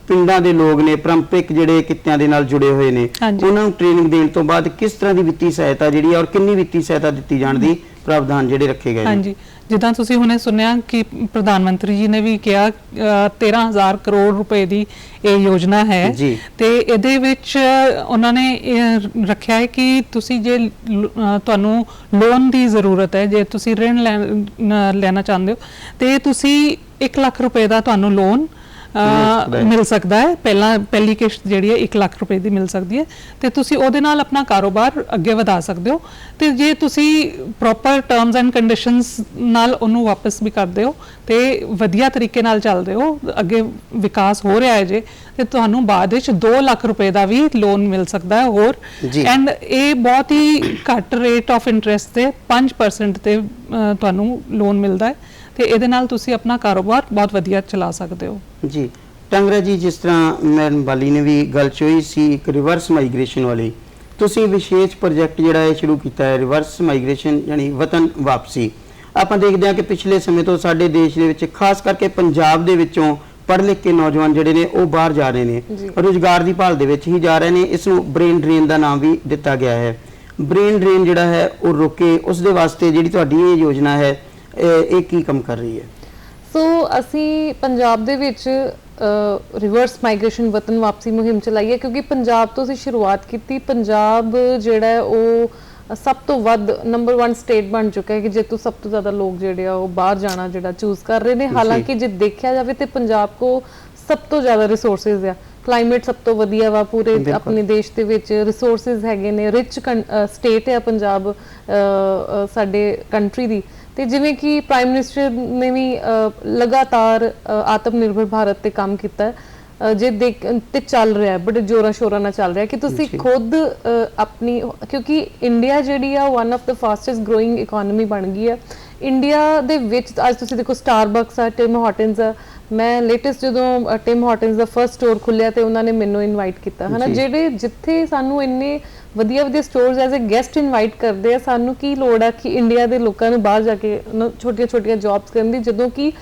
Speaker 1: ਪਿੰਡਾਂ ਦੇ ਲੋਕ ਨੇ, ਪਰੰਪਰਿਕ ਜਿਹੜੇ ਕਿੱਤਿਆਂ ਦੇ ਨਾਲ ਜੁੜੇ ਹੋਏ ਨੇ,
Speaker 3: ਹਾਂਜੀ।
Speaker 1: ਉਹਨਾਂ ਨੂੰ ਟ੍ਰੇਨਿੰਗ ਦੇਣ ਤੋਂ ਬਾਅਦ ਕਿਸ ਤਰ੍ਹਾਂ ਦੀ ਵਿੱਤੀ ਸਹਾਇਤਾ ਜਿਹੜੀ ਹੈ ਔਰ ਕਿੰਨੀ ਵਿੱਤੀ ਸਹਾਇਤਾ ਦਿੱਤੀ ਜਾਣ ਦੀ ਪ੍ਰਾਵਧਾਨ ਜਿਹੜੇ ਰੱਖੇ ਗਏ ਨੇ?
Speaker 3: ਹਾਂਜੀ, ਜਿੱਦਾਂ ਤੁਸੀਂ ਹੁਣੇ ਸੁਣਿਆ ਕਿ ਪ੍ਰਧਾਨ ਮੰਤਰੀ ਜੀ ਨੇ ਵੀ ਕਿਹਾ 13,000 ਕਰੋੜ ਰੁਪਏ ਦੀ ਇਹ ਯੋਜਨਾ ਹੈ
Speaker 1: ਜੀ।
Speaker 3: ਤੇ ਇਹਦੇ ਵਿੱਚ ਉਹਨਾਂ ਨੇ ਇਹ ਰੱਖਿਆ ਹੈ ਕਿ ਤੁਸੀਂ ਜੇ ਤੁਹਾਨੂੰ ਲੋਨ ਦੀ ਜ਼ਰੂਰਤ ਹੈ, ਜੇ ਤੁਸੀਂ ऋण ਲੈਣਾ ਚਾਹੁੰਦੇ ਹੋ ਤੇ ਤੁਸੀਂ 1 ਲੱਖ ਰੁਪਏ ਦਾ ਤੁਹਾਨੂੰ ਲੋਨ ਮਿਲ ਸਕਦਾ ਹੈ। ਪਹਿਲੀ ਕਿਸ਼ਤ ਜਿਹੜੀ ਹੈ 1 ਲੱਖ ਰੁਪਏ ਦੀ ਮਿਲ ਸਕਦੀ ਹੈ ਤੇ ਤੁਸੀਂ ਉਹਦੇ ਨਾਲ ਆਪਣਾ ਕਾਰੋਬਾਰ ਅੱਗੇ ਵਧਾ ਸਕਦੇ ਹੋ। ਤੇ ਜੇ ਤੁਸੀਂ ਪ੍ਰੋਪਰ ਟਰਮਸ ਐਂਡ ਕੰਡੀਸ਼ਨਸ ਨਾਲ ਉਹਨੂੰ ਵਾਪਸ ਵੀ ਕਰਦੇ ਹੋ ਤੇ ਵਧੀਆ ਤਰੀਕੇ ਨਾਲ ਚੱਲਦੇ ਹੋ, ਅੱਗੇ ਵਿਕਾਸ ਹੋ ਰਿਹਾ ਹੈ ਜੇ, ਤੇ ਤੁਹਾਨੂੰ ਬਾਅਦ ਵਿੱਚ 2 ਲੱਖ ਰੁਪਏ ਦਾ ਵੀ ਲੋਨ ਮਿਲ ਸਕਦਾ ਹੈ ਹੋਰ।
Speaker 1: ਜੀ।
Speaker 3: ਐਂਡ ਇਹ ਬਹੁਤ ਹੀ ਘੱਟ ਰੇਟ ਆਫ ਇੰਟਰਸਟ ਤੇ 5% ਤੇ ਤੁਹਾਨੂੰ ਲੋਨ ਮਿਲਦਾ ਹੈ ਤੇ ਇਹਦੇ ਨਾਲ ਤੁਸੀਂ ਆਪਣਾ ਕਾਰੋਬਾਰ ਬਹੁਤ ਵਧੀਆ ਚਲਾ ਸਕਦੇ ਹੋ।
Speaker 1: ਜੀ। ਟੰਗਰਾ ਜੀ, ਜਿਸ ਤਰ੍ਹਾਂ ਮੈਡਮ ਬਾਲੀ ਨੇ ਵੀ ਗੱਲ ਚੋਈ ਸੀ ਇੱਕ ਰਿਵਰਸ ਮਾਈਗ੍ਰੇਸ਼ਨ ਵਾਲੀ, ਤੁਸੀਂ ਵਿਸ਼ੇਸ਼ ਪ੍ਰੋਜੈਕਟ ਜਿਹੜਾ ਹੈ ਸ਼ੁਰੂ ਕੀਤਾ ਹੈ, ਰਿਵਰਸ ਮਾਈਗ੍ਰੇਸ਼ਨ ਯਾਨੀ ਵਤਨ ਵਾਪਸੀ। ਆਪਾਂ ਦੇਖਦੇ ਹਾਂ ਕਿ ਪਿਛਲੇ ਸਮੇਂ ਤੋਂ ਸਾਡੇ ਦੇਸ਼ ਦੇ ਵਿੱਚ, ਖਾਸ ਕਰਕੇ ਪੰਜਾਬ ਦੇ ਵਿੱਚੋਂ ਪੜ੍ਹ ਲਿਖ ਕੇ ਨੌਜਵਾਨ ਜਿਹੜੇ ਨੇ ਉਹ ਬਾਹਰ ਜਾ ਰਹੇ ਨੇ, ਰੁਜ਼ਗਾਰ ਦੀ ਭਾਲ ਦੇ ਵਿੱਚ ਹੀ ਜਾ ਰਹੇ ਨੇ। ਇਸ ਨੂੰ ਬ੍ਰੇਨ ਡਰੇਨ ਦਾ ਨਾਮ ਵੀ ਦਿੱਤਾ ਗਿਆ ਹੈ। ਬ੍ਰੇਨ ਡਰੇਨ ਜਿਹੜਾ ਹੈ ਉਹ ਰੋਕੇ, ਉਸ ਦੇ ਵਾਸਤੇ ਜਿਹੜੀ ਤੁਹਾਡੀ ਇਹ ਯੋਜਨਾ ਹੈ ਇਹ ਕੀ ਕੰਮ ਕਰ ਰਹੀ ਹੈ?
Speaker 2: ਸੋ ਅਸੀਂ ਪੰਜਾਬ ਦੇ ਵਿੱਚ ਰਿਵਰਸ ਮਾਈਗ੍ਰੇਸ਼ਨ ਵਤਨ ਵਾਪਸੀ ਮੁਹਿੰਮ ਚਲਾਈ ਹੈ, ਕਿਉਂਕਿ ਪੰਜਾਬ ਤੋਂ ਅਸੀਂ ਸ਼ੁਰੂਆਤ ਕੀਤੀ। ਪੰਜਾਬ ਜਿਹੜਾ ਹੈ ਉਹ ਸਭ ਤੋਂ ਵੱਧ ਨੰਬਰ 1 ਸਟੇਟ ਬਣ ਚੁੱਕਾ ਹੈ ਕਿ ਜਿੱਥੋਂ ਸਭ ਤੋਂ ਜ਼ਿਆਦਾ ਲੋਕ ਜਿਹੜੇ ਆ ਉਹ ਬਾਹਰ ਜਾਣਾ ਜਿਹੜਾ ਚੂਜ਼ ਕਰ ਰਹੇ ਨੇ। ਹਾਲਾਂਕਿ ਜੇ ਦੇਖਿਆ ਜਾਵੇ ਤੇ ਪੰਜਾਬ ਕੋ ਸਭ ਤੋਂ ਜ਼ਿਆਦਾ ਰਿਸੋਰਸਿਸ ਆ, ਕਲਾਈਮੇਟ ਸਭ ਤੋਂ ਵਧੀਆ ਵਾ ਪੂਰੇ ਆਪਣੇ ਦੇਸ਼ ਦੇ ਵਿੱਚ, ਰਿਸੋਰਸਿਸ ਹੈਗੇ ਨੇ, ਰਿਚ ਸਟੇਟ ਹੈ ਪੰਜਾਬ ਸਾਡੇ ਕੰਟਰੀ ਦੀ। ਤੇ ਜਿਵੇਂ ਕਿ ਪ੍ਰਾਈਮ ਮਿਨਿਸਟਰ ਨੇ ਵੀ ਲਗਾਤਾਰ ਆਤਮ ਨਿਰਭਰ ਭਾਰਤ ਤੇ ਕੰਮ ਕੀਤਾ ਹੈ, ਜੇ ਦੇਖ ਤੇ ਚੱਲ ਰਿਹਾ, ਬੜੇ ਜੋਰਾਂ ਸ਼ੋਰਾਂ ਨਾਲ ਚੱਲ ਰਿਹਾ ਕਿ ਤੁਸੀਂ ਖੁਦ ਆਪਣੀ, ਕਿਉਂਕਿ ਇੰਡੀਆ ਜਿਹੜੀ ਆ 1 of the fastest growing economy ਬਣ ਗਈ ਆ। ਇੰਡੀਆ ਦੇ ਵਿੱਚ ਅੱਜ ਤੁਸੀਂ ਦੇਖੋ ਸਟਾਰਬਕਸ ਆ, ਟਿਮ ਹਾਰਟਨਸ ਆ। ਮੈਂ ਲੇਟੈਸਟ ਜਦੋਂ ਟਿਮ ਹਾਰਟਨਸ ਦਾ ਫਰਸਟ ਸਟੋਰ ਖੁੱਲਿਆ ਤੇ ਉਹਨਾਂ ਨੇ ਮੈਨੂੰ ਇਨਵਾਈਟ ਕੀਤਾ, ਹਨਾ। ਜਿਹੜੇ ਜਿੱਥੇ ਸਾਨੂੰ ਇੰਨੇ ਵਧੀਆ ਵਧੀਆ stores as a guest invite ਕਰਦੇ ਆ, ਸਾਨੂੰ ਕੀ ਲੋੜ ਆ ਕਿ ਇੰਡੀਆ ਦੇ ਲੋਕਾਂ ਨੂੰ ਬਾਹਰ ਜਾ ਕੇ ਛੋਟੀਆਂ ਛੋਟੀਆਂ ਜੌਬਸ ਕਰਨ ਦੀ, ਜਦੋਂ ਕਿ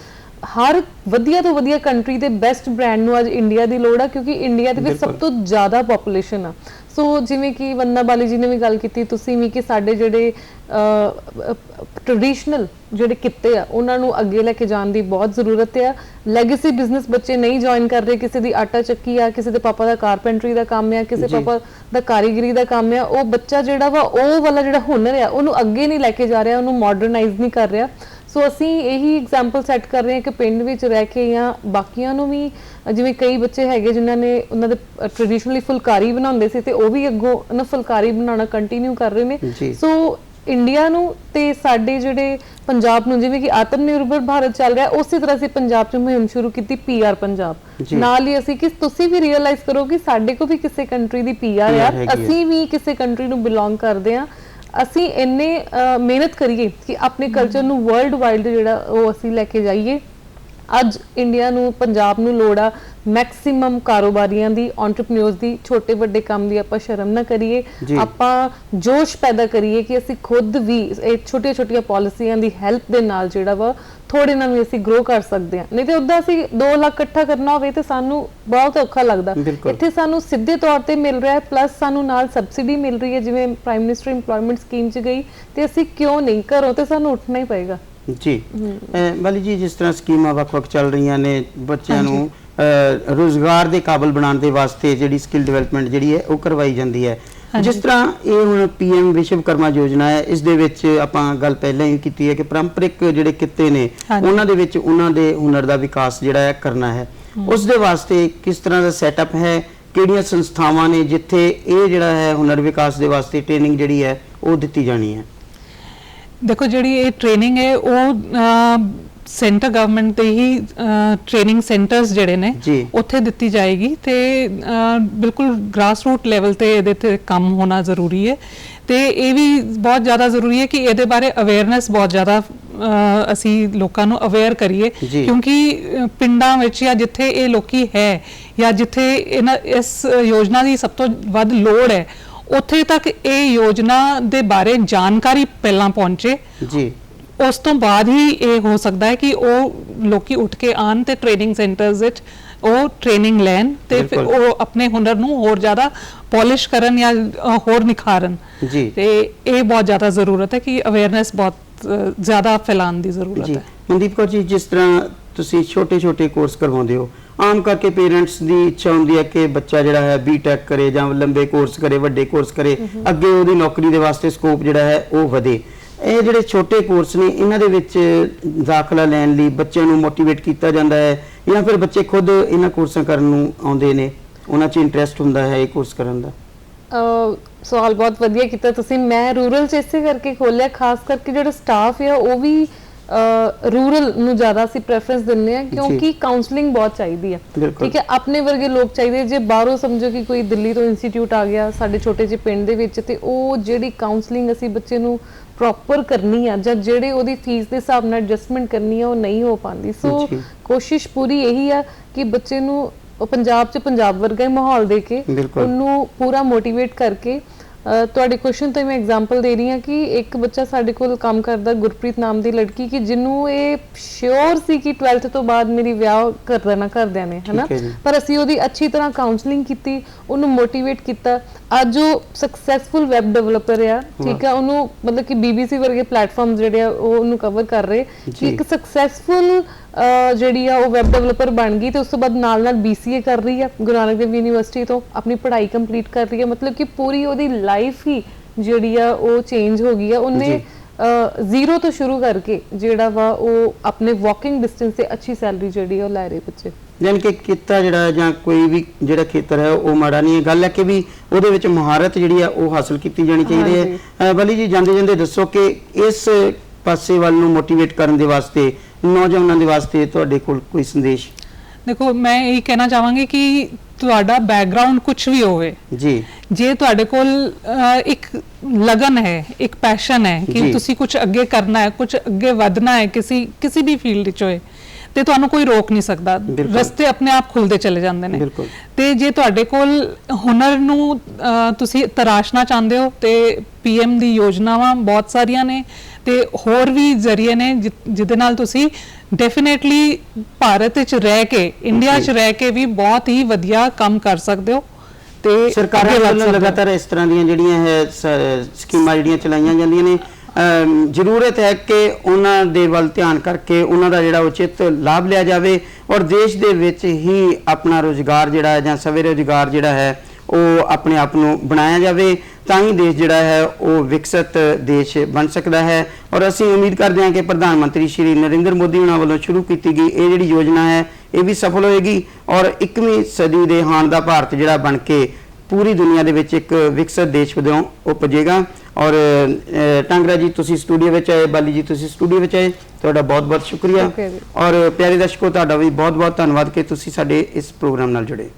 Speaker 2: ਹਰ ਵਧੀਆ ਤੋਂ ਵਧੀਆ ਕੰਟਰੀ ਦੇ ਬੈਸਟ ਬ੍ਰਾਂਡ ਨੂੰ ਅੱਜ ਇੰਡੀਆ ਦੀ ਲੋੜ ਆ, ਕਿਉਂਕਿ ਇੰਡੀਆ ਦੇ ਵਿੱਚ ਸਭ ਤੋਂ ਜ਼ਿਆਦਾ ਪੋਪੂਲੇਸ਼ਨ ਆ। ਸੋ ਜਿਵੇਂ ਕਿ ਵੰਦਨਾ ਬਾਲੀ ਜੀ ਨੇ ਵੀ ਗੱਲ ਕੀਤੀ, ਤੁਸੀਂ ਵੀ, ਕਿ ਸਾਡੇ ਜਿਹੜੇ ਟ੍ਰੈਡੀਸ਼ਨਲ ਜਿਹੜੇ ਕਿੱਤੇ ਆ ਉਹਨਾਂ ਨੂੰ ਅੱਗੇ ਲੈ ਕੇ ਜਾਣ ਦੀ ਬਹੁਤ ਜ਼ਰੂਰਤ ਆ। ਲੈਗੇਸੀ ਬਿਜ਼ਨਸ ਬੱਚੇ ਨਹੀਂ ਜੁਆਇਨ ਕਰ ਰਹੇ, ਕਿਸੇ ਦੀ ਆਟਾ ਚੱਕੀ ਆ, ਕਿਸੇ ਦੇ ਪਾਪਾ ਦਾ ਕਾਰਪੈਂਟਰੀ ਦਾ ਕੰਮ ਆ, ਕਿਸੇ ਪਾਪਾ ਦਾ ਕਾਰੀਗਰੀ ਦਾ ਕੰਮ ਆ, ਉਹ ਬੱਚਾ ਜਿਹੜਾ ਵਾ ਉਹ ਵਾਲਾ ਜਿਹੜਾ ਹੁਨਰ ਆ ਉਹਨੂੰ ਅੱਗੇ ਨਹੀਂ ਲੈ ਕੇ ਜਾ ਰਿਹਾ, ਉਹਨੂੰ ਮਾਡਰਨਾਈਜ਼ ਨਹੀਂ ਕਰ ਰਿਹਾ। ਸੋ ਅਸੀਂ ਇਹੀ ਐਗਜ਼ਾਮਪਲ ਸੈੱਟ ਕਰ ਰਹੇ ਹਾਂ ਕਿ ਪਿੰਡ ਵਿੱਚ ਰਹਿ ਕੇ ਜਾਂ ਬਾਕੀਆਂ ਨੂੰ ਵੀ, ਜਿਵੇਂ ਕਈ ਬੱਚੇ ਹੈਗੇ ਜਿਨ੍ਹਾਂ ਨੇ ਉਹਨਾਂ ਦੇ ਟ੍ਰੈਡੀਸ਼ਨਲੀ ਫੁਲਕਾਰੀ ਬਣਾਉਂਦੇ ਸੀ ਤੇ ਉਹ ਵੀ ਅੱਗੋਂ ਉਹਨਾਂ ਫੁਲਕਾਰੀ ਬਣਾਉਣਾ ਕੰਟੀਨਿਊ ਕਰ ਰਹੇ ਨੇ। ਸੋ ਇੰਡੀਆ ਨੂੰ ਤੇ ਸਾਡੇ ਜਿਹੜੇ ਪੰਜਾਬ ਨੂੰ, ਜਿਵੇਂ ਕਿ ਆਤਮ ਨਿਰਭਰ ਭਾਰਤ ਚੱਲ ਰਿਹਾ, ਉਸੇ ਤਰ੍ਹਾਂ ਅਸੀਂ ਪੰਜਾਬ 'ਚ ਮੁਹਿੰਮ ਸ਼ੁਰੂ ਕੀਤੀ PR ਪੰਜਾਬ। ਨਾਲ ਹੀ ਅਸੀਂ ਕਿ ਤੁਸੀਂ ਵੀ ਰੀਅਲਾਈਜ਼ ਕਰੋ ਕਿ ਸਾਡੇ ਕੋਲ ਵੀ ਕਿਸੇ ਕੰਟਰੀ ਦੀ PR ਆ, ਅਸੀਂ ਵੀ ਕਿਸੇ ਕੰਟਰੀ ਨੂੰ ਬਿਲੋਂਗ ਕਰਦੇ ਆ। ਅਸੀਂ ਇੰਨੇ ਮਿਹਨਤ ਕਰੀਏ ਕਿ ਆਪਣੇ ਕਲਚਰ ਨੂੰ ਵਰਲਡ ਵਾਈਡ ਜਿਹੜਾ ਉਹ ਅਸੀਂ ਲੈ ਕੇ ਜਾਈਏ। ਅੱਜ ਇੰਡੀਆ ਨੂੰ ਪੰਜਾਬ ਨੂੰ ਲੋੜ ਆ ਮੈਕਸਿਮਮ ਕਾਰੋਬਾਰੀਆਂ ਦੀ, ਐਂਟਰਪ੍ਰੀਨਿਓਰਸ ਦੀ, ਛੋਟੇ ਵੱਡੇ ਕੰਮ ਦੀ ਆਪਾਂ ਸ਼ਰਮ ਨਾ ਕਰੀਏ, ਆਪਾਂ ਜੋਸ਼ ਪੈਦਾ ਕਰੀਏ ਕਿ ਅਸੀਂ ਖੁਦ ਵੀ ਇਹ ਛੋਟੀਆਂ ਛੋਟੀਆਂ ਪਾਲਿਸੀਆਂ ਦੀ ਹੈਲਪ ਦੇ ਨਾਲ ਜਿਹੜਾ ਵਾ ਥੋੜੇ ਨਾਲ ਵੀ ਅਸੀਂ ਗਰੋ ਕਰ ਸਕਦੇ ਹਾਂ। ਨਹੀਂ ਤੇ ਉਦਾਂ ਅਸੀਂ 2 ਲੱਖ ਇਕੱਠਾ ਕਰਨਾ ਹੋਵੇ ਤੇ ਸਾਨੂੰ ਬਹੁਤ ਔਖਾ ਲੱਗਦਾ। ਇੱਥੇ ਸਾਨੂੰ ਸਿੱਧੇ ਤੌਰ ਤੇ ਮਿਲ ਰਿਹਾ ਹੈ, ਪਲੱਸ ਸਾਨੂੰ ਨਾਲ ਸਬਸਿਡੀ ਮਿਲ ਰਹੀ ਹੈ, ਜਿਵੇਂ ਪ੍ਰਾਈਮ ਮਿਨਿਸਟਰ ਇੰਪਲੋਇਮੈਂਟ ਸਕੀਮ 'ਚ ਗਈ, ਤੇ ਅਸੀਂ ਕਿਉਂ ਨਹੀਂ, ਘਰੋਂ ਤੇ ਸਾਨੂੰ ਉੱਠਣਾ ਹੀ ਪਏਗਾ।
Speaker 1: ਜੀ ਬਾਲੀ ਜੀ, ਜਿਸ ਤਰ੍ਹਾਂ ਸਕੀਮਾਂ ਵੱਖ-ਵੱਖ ਚੱਲ ਰਹੀਆਂ ਨੇ ਬੱਚਿਆਂ ਨੂੰ ਰੋਜ਼ਗਾਰ ਦੇ ਕਾਬਲ ਬਣਾਉਣ ਦੇ ਵਾਸਤੇ ਜਿਹੜੀ ਸਕਿੱਲ ਡਿਵੈਲਪਮੈਂਟ ਜਿਹੜੀ ਹੈ ਉਹ ਕਰਵਾਈ ਜਾਂਦੀ ਹੈ। ਜਿਸ ਤਰ੍ਹਾਂ ਇਹ ਹੁਣ PM ਵਿਸ਼ਵਕਰਮਾ ਯੋਜਨਾ ਹੈ, ਇਸ ਦੇ ਵਿੱਚ ਆਪਾਂ ਗੱਲ ਪਹਿਲਾਂ ਹੀ ਕੀਤੀ ਹੈ ਕਿ ਪਾਰੰਪਰਿਕ ਜਿਹੜੇ ਕਿੱਤੇ ਨੇ ਉਹਨਾਂ ਦੇ ਵਿੱਚ ਉਹਨਾਂ ਦੇ ਹੁਨਰ ਦਾ ਵਿਕਾਸ ਜਿਹੜਾ ਹੈ ਕਰਨਾ ਹੈ। ਉਸ ਦੇ ਵਾਸਤੇ ਕਿਸ ਤਰ੍ਹਾਂ ਦਾ ਸੈਟਅਪ ਹੈ, ਕਿਹੜੀਆਂ ਸੰਸਥਾਵਾਂ ਨੇ ਜਿੱਥੇ ਇਹ ਜਿਹੜਾ ਹੈ ਹੁਨਰ ਵਿਕਾਸ ਦੇ ਵਾਸਤੇ ਟ੍ਰੇਨਿੰਗ ਜਿਹੜੀ ਹੈ ਉਹ ਦਿੱਤੀ ਜਾਣੀ ਹੈ?
Speaker 3: ਦੇਖੋ, ਜਿਹੜੀ ਇਹ ਟ੍ਰੇਨਿੰਗ ਹੈ ਉਹ ਸੈਂਟਰ ਗਵਰਨਮੈਂਟ ਦੇ ਹੀ ਟ੍ਰੇਨਿੰਗ ਸੈਂਟਰਸ ਜਿਹੜੇ ਨੇ ਉੱਥੇ ਦਿੱਤੀ ਜਾਏਗੀ, ਤੇ ਬਿਲਕੁਲ ਗ੍ਰਾਸ ਰੂਟ ਲੈਵਲ ਤੇ ਇਹਦੇ ਤੇ ਕੰਮ ਹੋਣਾ ਜ਼ਰੂਰੀ ਹੈ। ਤੇ ਇਹ ਵੀ ਬਹੁਤ ਜ਼ਿਆਦਾ ਜ਼ਰੂਰੀ ਹੈ ਕਿ ਇਹਦੇ ਬਾਰੇ ਅਵੇਅਰਨੈਸ ਬਹੁਤ ਜ਼ਿਆਦਾ ਅਸੀਂ ਲੋਕਾਂ ਨੂੰ ਅਵੇਅਰ ਕਰੀਏ, ਕਿਉਂਕਿ ਪਿੰਡਾਂ ਵਿੱਚ ਜਾਂ ਜਿੱਥੇ ਇਹ ਲੋਕੀ ਹੈ ਜਾਂ ਜਿੱਥੇ ਇਸ ਯੋਜਨਾ ਦੀ ਸਭ ਤੋਂ ਵੱਧ ਲੋੜ ਹੈ, ਉੱਥੇ ਤੱਕ ਇਹ ਯੋਜਨਾ ਦੇ ਬਾਰੇ ਜਾਣਕਾਰੀ ਪਹਿਲਾਂ ਪਹੁੰਚੇ। ਉਸ ਤੋਂ ਬਾਅਦ ਹੀ ਇਹ ਹੋ ਸਕਦਾ ਹੈ ਕਿ ਉਹ ਲੋਕੀ ਉੱਠ ਕੇ ਆਣ ਤੇ ਟ੍ਰੇਨਿੰਗ ਸੈਂਟਰਸ ਵਿੱਚ ਉਹ ਟ੍ਰੇਨਿੰਗ ਲੈਣ ਤੇ ਫਿਰ ਉਹ ਆਪਣੇ ਹੁਨਰ ਨੂੰ ਹੋਰ ਜ਼ਿਆਦਾ ਪਾਲਿਸ਼ ਕਰਨ ਜਾਂ ਹੋਰ ਨਿਖਾਰਨ। ਤੇ ਇਹ ਬਹੁਤ ਜ਼ਿਆਦਾ ਜ਼ਰੂਰਤ ਹੈ ਕਿ ਅਵੇਅਰਨੈਸ ਬਹੁਤ ਜ਼ਿਆਦਾ ਫੈਲਾਉਣ ਦੀ ਜ਼ਰੂਰਤ ਹੈ।
Speaker 1: ਮਨਦੀਪ ਕੌਰ ਜੀ, ਜਿਸ ਤਰ੍ਹਾਂ ਤੁਸੀਂ ਛੋਟੇ ਕੋਰਸ ਕਰਵਾਉਂਦੇ ਹੋ, ਆਮ ਕਰਕੇ ਪੇਰੈਂਟਸ ਦੀ ਇੱਛਾ ਹੁੰਦੀ ਹੈ ਕਿ ਬੱਚਾ ਜਿਹੜਾ ਹੈ BTech ਕਰੇ ਜਾਂ ਲੰਬੇ ਕੋਰਸ ਕਰੇ, ਵੱਡੇ ਕੋਰਸ ਕਰੇ, ਅੱਗੇ ਉਹਦੀ ਨੌਕਰੀ ਦੇ ਵਾਸਤੇ ਸਕੋਪ ਜਿਹੜਾ ਹੈ ਉਹ ਵਧੇ। ਇਹ ਜਿਹੜੇ ਛੋਟੇ ਕੋਰਸ ਨੇ ਇਹਨਾਂ ਦੇ ਵਿੱਚ ਦਾਖਲਾ ਲੈਣ ਲਈ ਬੱਚਿਆਂ ਨੂੰ ਮੋਟੀਵੇਟ ਕੀਤਾ ਜਾਂਦਾ ਹੈ ਜਾਂ ਫਿਰ ਬੱਚੇ ਖੁਦ ਇਹਨਾਂ ਕੋਰਸਾਂ ਕਰਨ ਨੂੰ ਆਉਂਦੇ ਨੇ, ਉਹਨਾਂ 'ਚ ਇੰਟਰਸਟ ਹੁੰਦਾ ਹੈ ਇਹ ਕੋਰਸ ਕਰਨ ਦਾ?
Speaker 2: ਸਵਾਲ ਬਹੁਤ ਵਧੀਆ ਕੀਤਾ ਤੁਸੀਂ। ਮੈਂ ਰੂਰਲ 'ਚ ਇਸੇ ਕਰਕੇ ਖੋਲਿਆ, ਖਾਸ ਕਰਕੇ ਜਿਹੜਾ ਸਟਾਫ ਹੈ ਉਹ ਵੀ ਰੂਰਲ ਨੂੰ ਜ਼ਿਆਦਾ ਅਸੀਂ ਪ੍ਰੈਫਰੈਂਸ ਦਿੰਦੇ ਆ, ਕਿਉਂਕਿ ਕਾਉਂਸਲਿੰਗ ਬਹੁਤ ਚਾਹੀਦੀ ਹੈ। ਠੀਕ ਹੈ, ਆਪਣੇ ਵਰਗੇ ਲੋਕ ਚਾਹੀਦੇ। ਜੇ ਬਾਹਰੋਂ ਸਮਝੋ ਕਿ ਕੋਈ ਦਿੱਲੀ ਤੋਂ ਇੰਸਟੀਚਿਊਟ ਆ ਗਿਆ ਸਾਡੇ ਛੋਟੇ ਜਿਹੇ ਪਿੰਡ ਦੇ ਵਿੱਚ, ਤੇ ਉਹ ਜਿਹੜੀ ਕਾਉਂਸਲਿੰਗ ਅਸੀਂ ਬੱਚੇ ਨੂੰ ਪ੍ਰੋਪਰ ਕਰਨੀ ਆ ਜਾਂ ਜਿਹੜੇ ਉਹਦੀ ਫੀਸ ਦੇ ਹਿਸਾਬ ਨਾਲ ਐਡਜਸਟਮੈਂਟ ਕਰਨੀ ਆ ਉਹ ਨਹੀਂ ਹੋ ਪਾਉਂਦੀ। ਸੋ ਕੋਸ਼ਿਸ਼ ਪੂਰੀ ਇਹੀ ਆ ਕਿ ਬੱਚੇ ਨੂੰ ਪੰਜਾਬ 'ਚ ਪੰਜਾਬ ਵਰਗਾ ਹੀ ਮਾਹੌਲ ਦੇ ਕੇ ਉਹਨੂੰ ਪੂਰਾ ਮੋਟੀਵੇਟ ਕਰਕੇ। ਤੁਹਾਡੇ ਕੁਐਸਚਨ ਤੋਂ ਮੈਂ ਐਗਜ਼ਾਮਪਲ ਦੇ ਰਹੀ ਹਾਂ ਕਿ ਇੱਕ ਬੱਚਾ ਸਾਡੇ ਕੋਲ ਕੰਮ ਕਰਦਾ, ਗੁਰਪ੍ਰੀਤ ਨਾਮ ਦੀ ਲੜਕੀ, ਕਿ ਜਿਹਨੂੰ ਇਹ ਸ਼ੋਰ ਸੀ ਕਿ 12th ਤੋਂ ਬਾਅਦ ਮੇਰੀ ਵਿਆਹ ਕਰ ਦੇਣਾ ਘਰਦਿਆਂ ਨੇ, ਹਨਾ, ਪਰ ਅਸੀਂ ਉਹਦੀ ਅੱਛੀ ਤਰ੍ਹਾਂ ਕਾਉਂਸਲਿੰਗ ਕੀਤੀ, ਉਹਨੂੰ ਮੋਟੀਵੇਟ ਕੀਤਾ। ਅੱਜ ਉਹ ਸਕਸੈਸਫੁਲ ਵੈਬ ਡਿਵੈਲਪਰ ਆ। ਠੀਕ ਆ, ਉਹਨੂੰ ਮਤਲਬ ਕਿ BBC ਵਰਗੇ ਪਲੇਟਫਾਰਮ ਜਿਹੜੇ ਆ ਉਹ ਉਹਨੂੰ ਕਵਰ ਕਰ ਰਹੇ ਕਿ ਇੱਕ ਸਕਸੈਸਫੁਲ ਜਿਹੜੀ ਆ ਉਹ ਵੈਬ ਡਿਵੈਲਪਰ ਬਣ ਗਈ, ਤੇ ਉਸ ਤੋਂ ਬਾਅਦ ਨਾਲ BCA ਕਰ ਰਹੀ ਆ ਗੁਰੂ ਨਾਨਕ ਦੇਵ ਯੂਨੀਵਰਸਿਟੀ ਤੋਂ, ਆਪਣੀ ਪੜ੍ਹਾਈ ਕੰਪਲੀਟ ਕਰ ਰਹੀ ਆ। ਮਤਲਬ ਕਿ ਪੂਰੀ ਉਹਦੀ ਲਾਈਫ ਹੀ ਜਿਹੜੀ ਆ ਉਹ ਚੇਂਜ ਹੋ ਗਈ ਆ। ਉਹਨੇ ਜ਼ੀਰੋ ਤੋਂ ਸ਼ੁਰੂ ਕਰਕੇ ਜਿਹੜਾ ਵਾ ਉਹ ਆਪਣੇ ਵਾਕਿੰਗ ਡਿਸਟੈਂਸ ਤੇ ਅੱਛੀ ਸੈਲਰੀ ਜਿਹੜੀ ਉਹ ਲੈ ਰਹੇ ਬੱਚੇ।
Speaker 1: ਯਾਨੀ ਕਿ ਕਿੱਤਾ ਜਿਹੜਾ ਜਾਂ ਕੋਈ ਵੀ ਜਿਹੜਾ ਖੇਤਰ ਹੈ ਉਹ ਮਾੜਾ ਨਹੀਂ ਹੈ, ਗੱਲ ਹੈ ਕਿ ਵੀ ਉਹਦੇ ਵਿੱਚ ਮਹਾਰਤ ਜਿਹੜੀ ਆ ਉਹ ਹਾਸਲ ਕੀਤੀ ਜਾਣੀ ਚਾਹੀਦੀ ਹੈ। ਬਲੀ ਜੀ, ਜਾਂਦੇ ਦੱਸੋ ਕਿ ਇਸ ਪਾਸੇ ਵੱਲ ਨੂੰ ਮੋਟੀਵੇਟ ਕਰਨ ਦੇ ਵਾਸਤੇ ਨੌਜਵਾਨਾਂ ਦੇ ਵਾਸਤੇ ਤੁਹਾਡੇ ਕੋਲ ਕੋਈ ਸੰਦੇਸ਼?
Speaker 3: ਦੇਖੋ, ਮੈਂ ਇਹ ਕਹਿਣਾ ਚਾਹਾਂਗੀ ਕਿ ਤੁਹਾਡਾ ਬੈਕਗ੍ਰਾਉਂਡ ਕੁਝ ਵੀ ਹੋਵੇ ਜੀ, ਜੇ ਤੁਹਾਡੇ ਕੋਲ ਇੱਕ ਲਗਨ ਹੈ, ਇੱਕ ਪੈਸ਼ਨ ਹੈ ਕਿ ਤੁਸੀਂ ਕੁਝ ਅੱਗੇ ਕਰਨਾ ਹੈ, ਕੁਝ ਅੱਗੇ ਵਧਣਾ ਹੈ ਕਿਸੇ ਵੀ ਫੀਲਡ ਵਿੱਚ ਹੋਏ, ਤੇ ਤੁਹਾਨੂੰ ਕੋਈ ਰੋਕ ਨਹੀਂ ਸਕਦਾ। ਰਸਤੇ ਆਪਣੇ ਆਪ ਖੁੱਲਦੇ ਚਲੇ ਜਾਂਦੇ ਨੇ। ਤੇ ਜੇ ਤੁਹਾਡੇ ਕੋਲ ਹੁਨਰ ਨੂੰ ਤੁਸੀਂ ਤਰਾਸ਼ਣਾ ਚਾਹੁੰਦੇ ਹੋ ਤੇ PM ਦੀ ਯੋਜਨਾਵਾਂ ਬਹੁਤ ਸਾਰੀਆਂ ਨੇ ਤੇ ਹੋਰ ਵੀ ਜ਼ਰੀਏ ਨੇ ਜਿਹਦੇ ਨਾਲ ਤੁਸੀਂ ਡੈਫੀਨੇਟਲੀ ਭਾਰਤ ਵਿੱਚ ਰਹਿ ਕੇ, ਇੰਡੀਆ 'ਚ ਰਹਿ ਕੇ ਵੀ ਬਹੁਤ ਹੀ ਵਧੀਆ ਕੰਮ ਕਰ ਸਕਦੇ ਹੋ। ਤੇ
Speaker 1: ਸਰਕਾਰਾਂ ਵੱਲੋਂ ਲਗਾਤਾਰ ਇਸ ਤਰ੍ਹਾਂ ਦੀਆਂ ਜਿਹੜੀਆਂ ਹੈ ਸਕੀਮਾਂ ਜਿਹੜੀਆਂ ਚਲਾਈਆਂ ਜਾਂਦੀਆਂ ਨੇ, ਜ਼ਰੂਰਤ ਹੈ ਕਿ ਉਹਨਾਂ ਦੇ ਵੱਲ ਧਿਆਨ ਕਰਕੇ ਉਹਨਾਂ ਦਾ ਜਿਹੜਾ ਉਚਿਤ ਲਾਭ ਲਿਆ ਜਾਵੇ ਔਰ ਦੇਸ਼ ਦੇ ਵਿੱਚ ਹੀ ਆਪਣਾ ਰੋਜ਼ਗਾਰ ਜਿਹੜਾ ਜਾਂ ਸਵੈ ਰੋਜ਼ਗਾਰ ਜਿਹੜਾ ਹੈ ਉਹ ਆਪਣੇ ਆਪ ਨੂੰ ਬਣਾਇਆ ਜਾਵੇ, ਤਾਂ ਹੀ ਦੇਸ਼ ਜਿਹੜਾ ਹੈ ਉਹ ਵਿਕਸਿਤ ਦੇਸ਼ ਬਣ ਸਕਦਾ ਹੈ। ਔਰ ਅਸੀਂ ਉਮੀਦ ਕਰਦੇ ਹਾਂ ਕਿ ਪ੍ਰਧਾਨ ਮੰਤਰੀ ਸ਼੍ਰੀ ਨਰਿੰਦਰ ਮੋਦੀ ਉਹਨਾਂ ਵੱਲੋਂ ਸ਼ੁਰੂ ਕੀਤੀ ਗਈ ਇਹ ਜਿਹੜੀ ਯੋਜਨਾ ਹੈ ਇਹ ਵੀ ਸਫਲ ਹੋਏਗੀ ਔਰ 21ਵੀਂ ਸਦੀ ਦੇ ਹਾਣ ਦਾ ਭਾਰਤ ਜਿਹੜਾ ਬਣ ਕੇ ਪੂਰੀ ਦੁਨੀਆ ਦੇ ਵਿੱਚ ਇੱਕ ਵਿਕਸਿਤ ਦੇਸ਼ ਵਜੋਂ ਉਪਜੇਗਾ। ਔਰ ਟਾਂਗਰਾ ਜੀ, ਤੁਸੀਂ ਸਟੂਡੀਓ ਵਿੱਚ ਆਏ, ਬਾਲੀ ਜੀ ਤੁਸੀਂ ਸਟੂਡੀਓ ਵਿੱਚ ਆਏ, ਤੁਹਾਡਾ ਬਹੁਤ-ਬਹੁਤ ਸ਼ੁਕਰੀਆ। ਔਰ ਪਿਆਰੇ ਦਰਸ਼ਕੋ, ਤੁਹਾਡਾ ਵੀ ਬਹੁਤ-ਬਹੁਤ ਧੰਨਵਾਦ ਕਿ ਤੁਸੀਂ ਸਾਡੇ ਇਸ ਪ੍ਰੋਗਰਾਮ ਨਾਲ ਜੁੜੇ।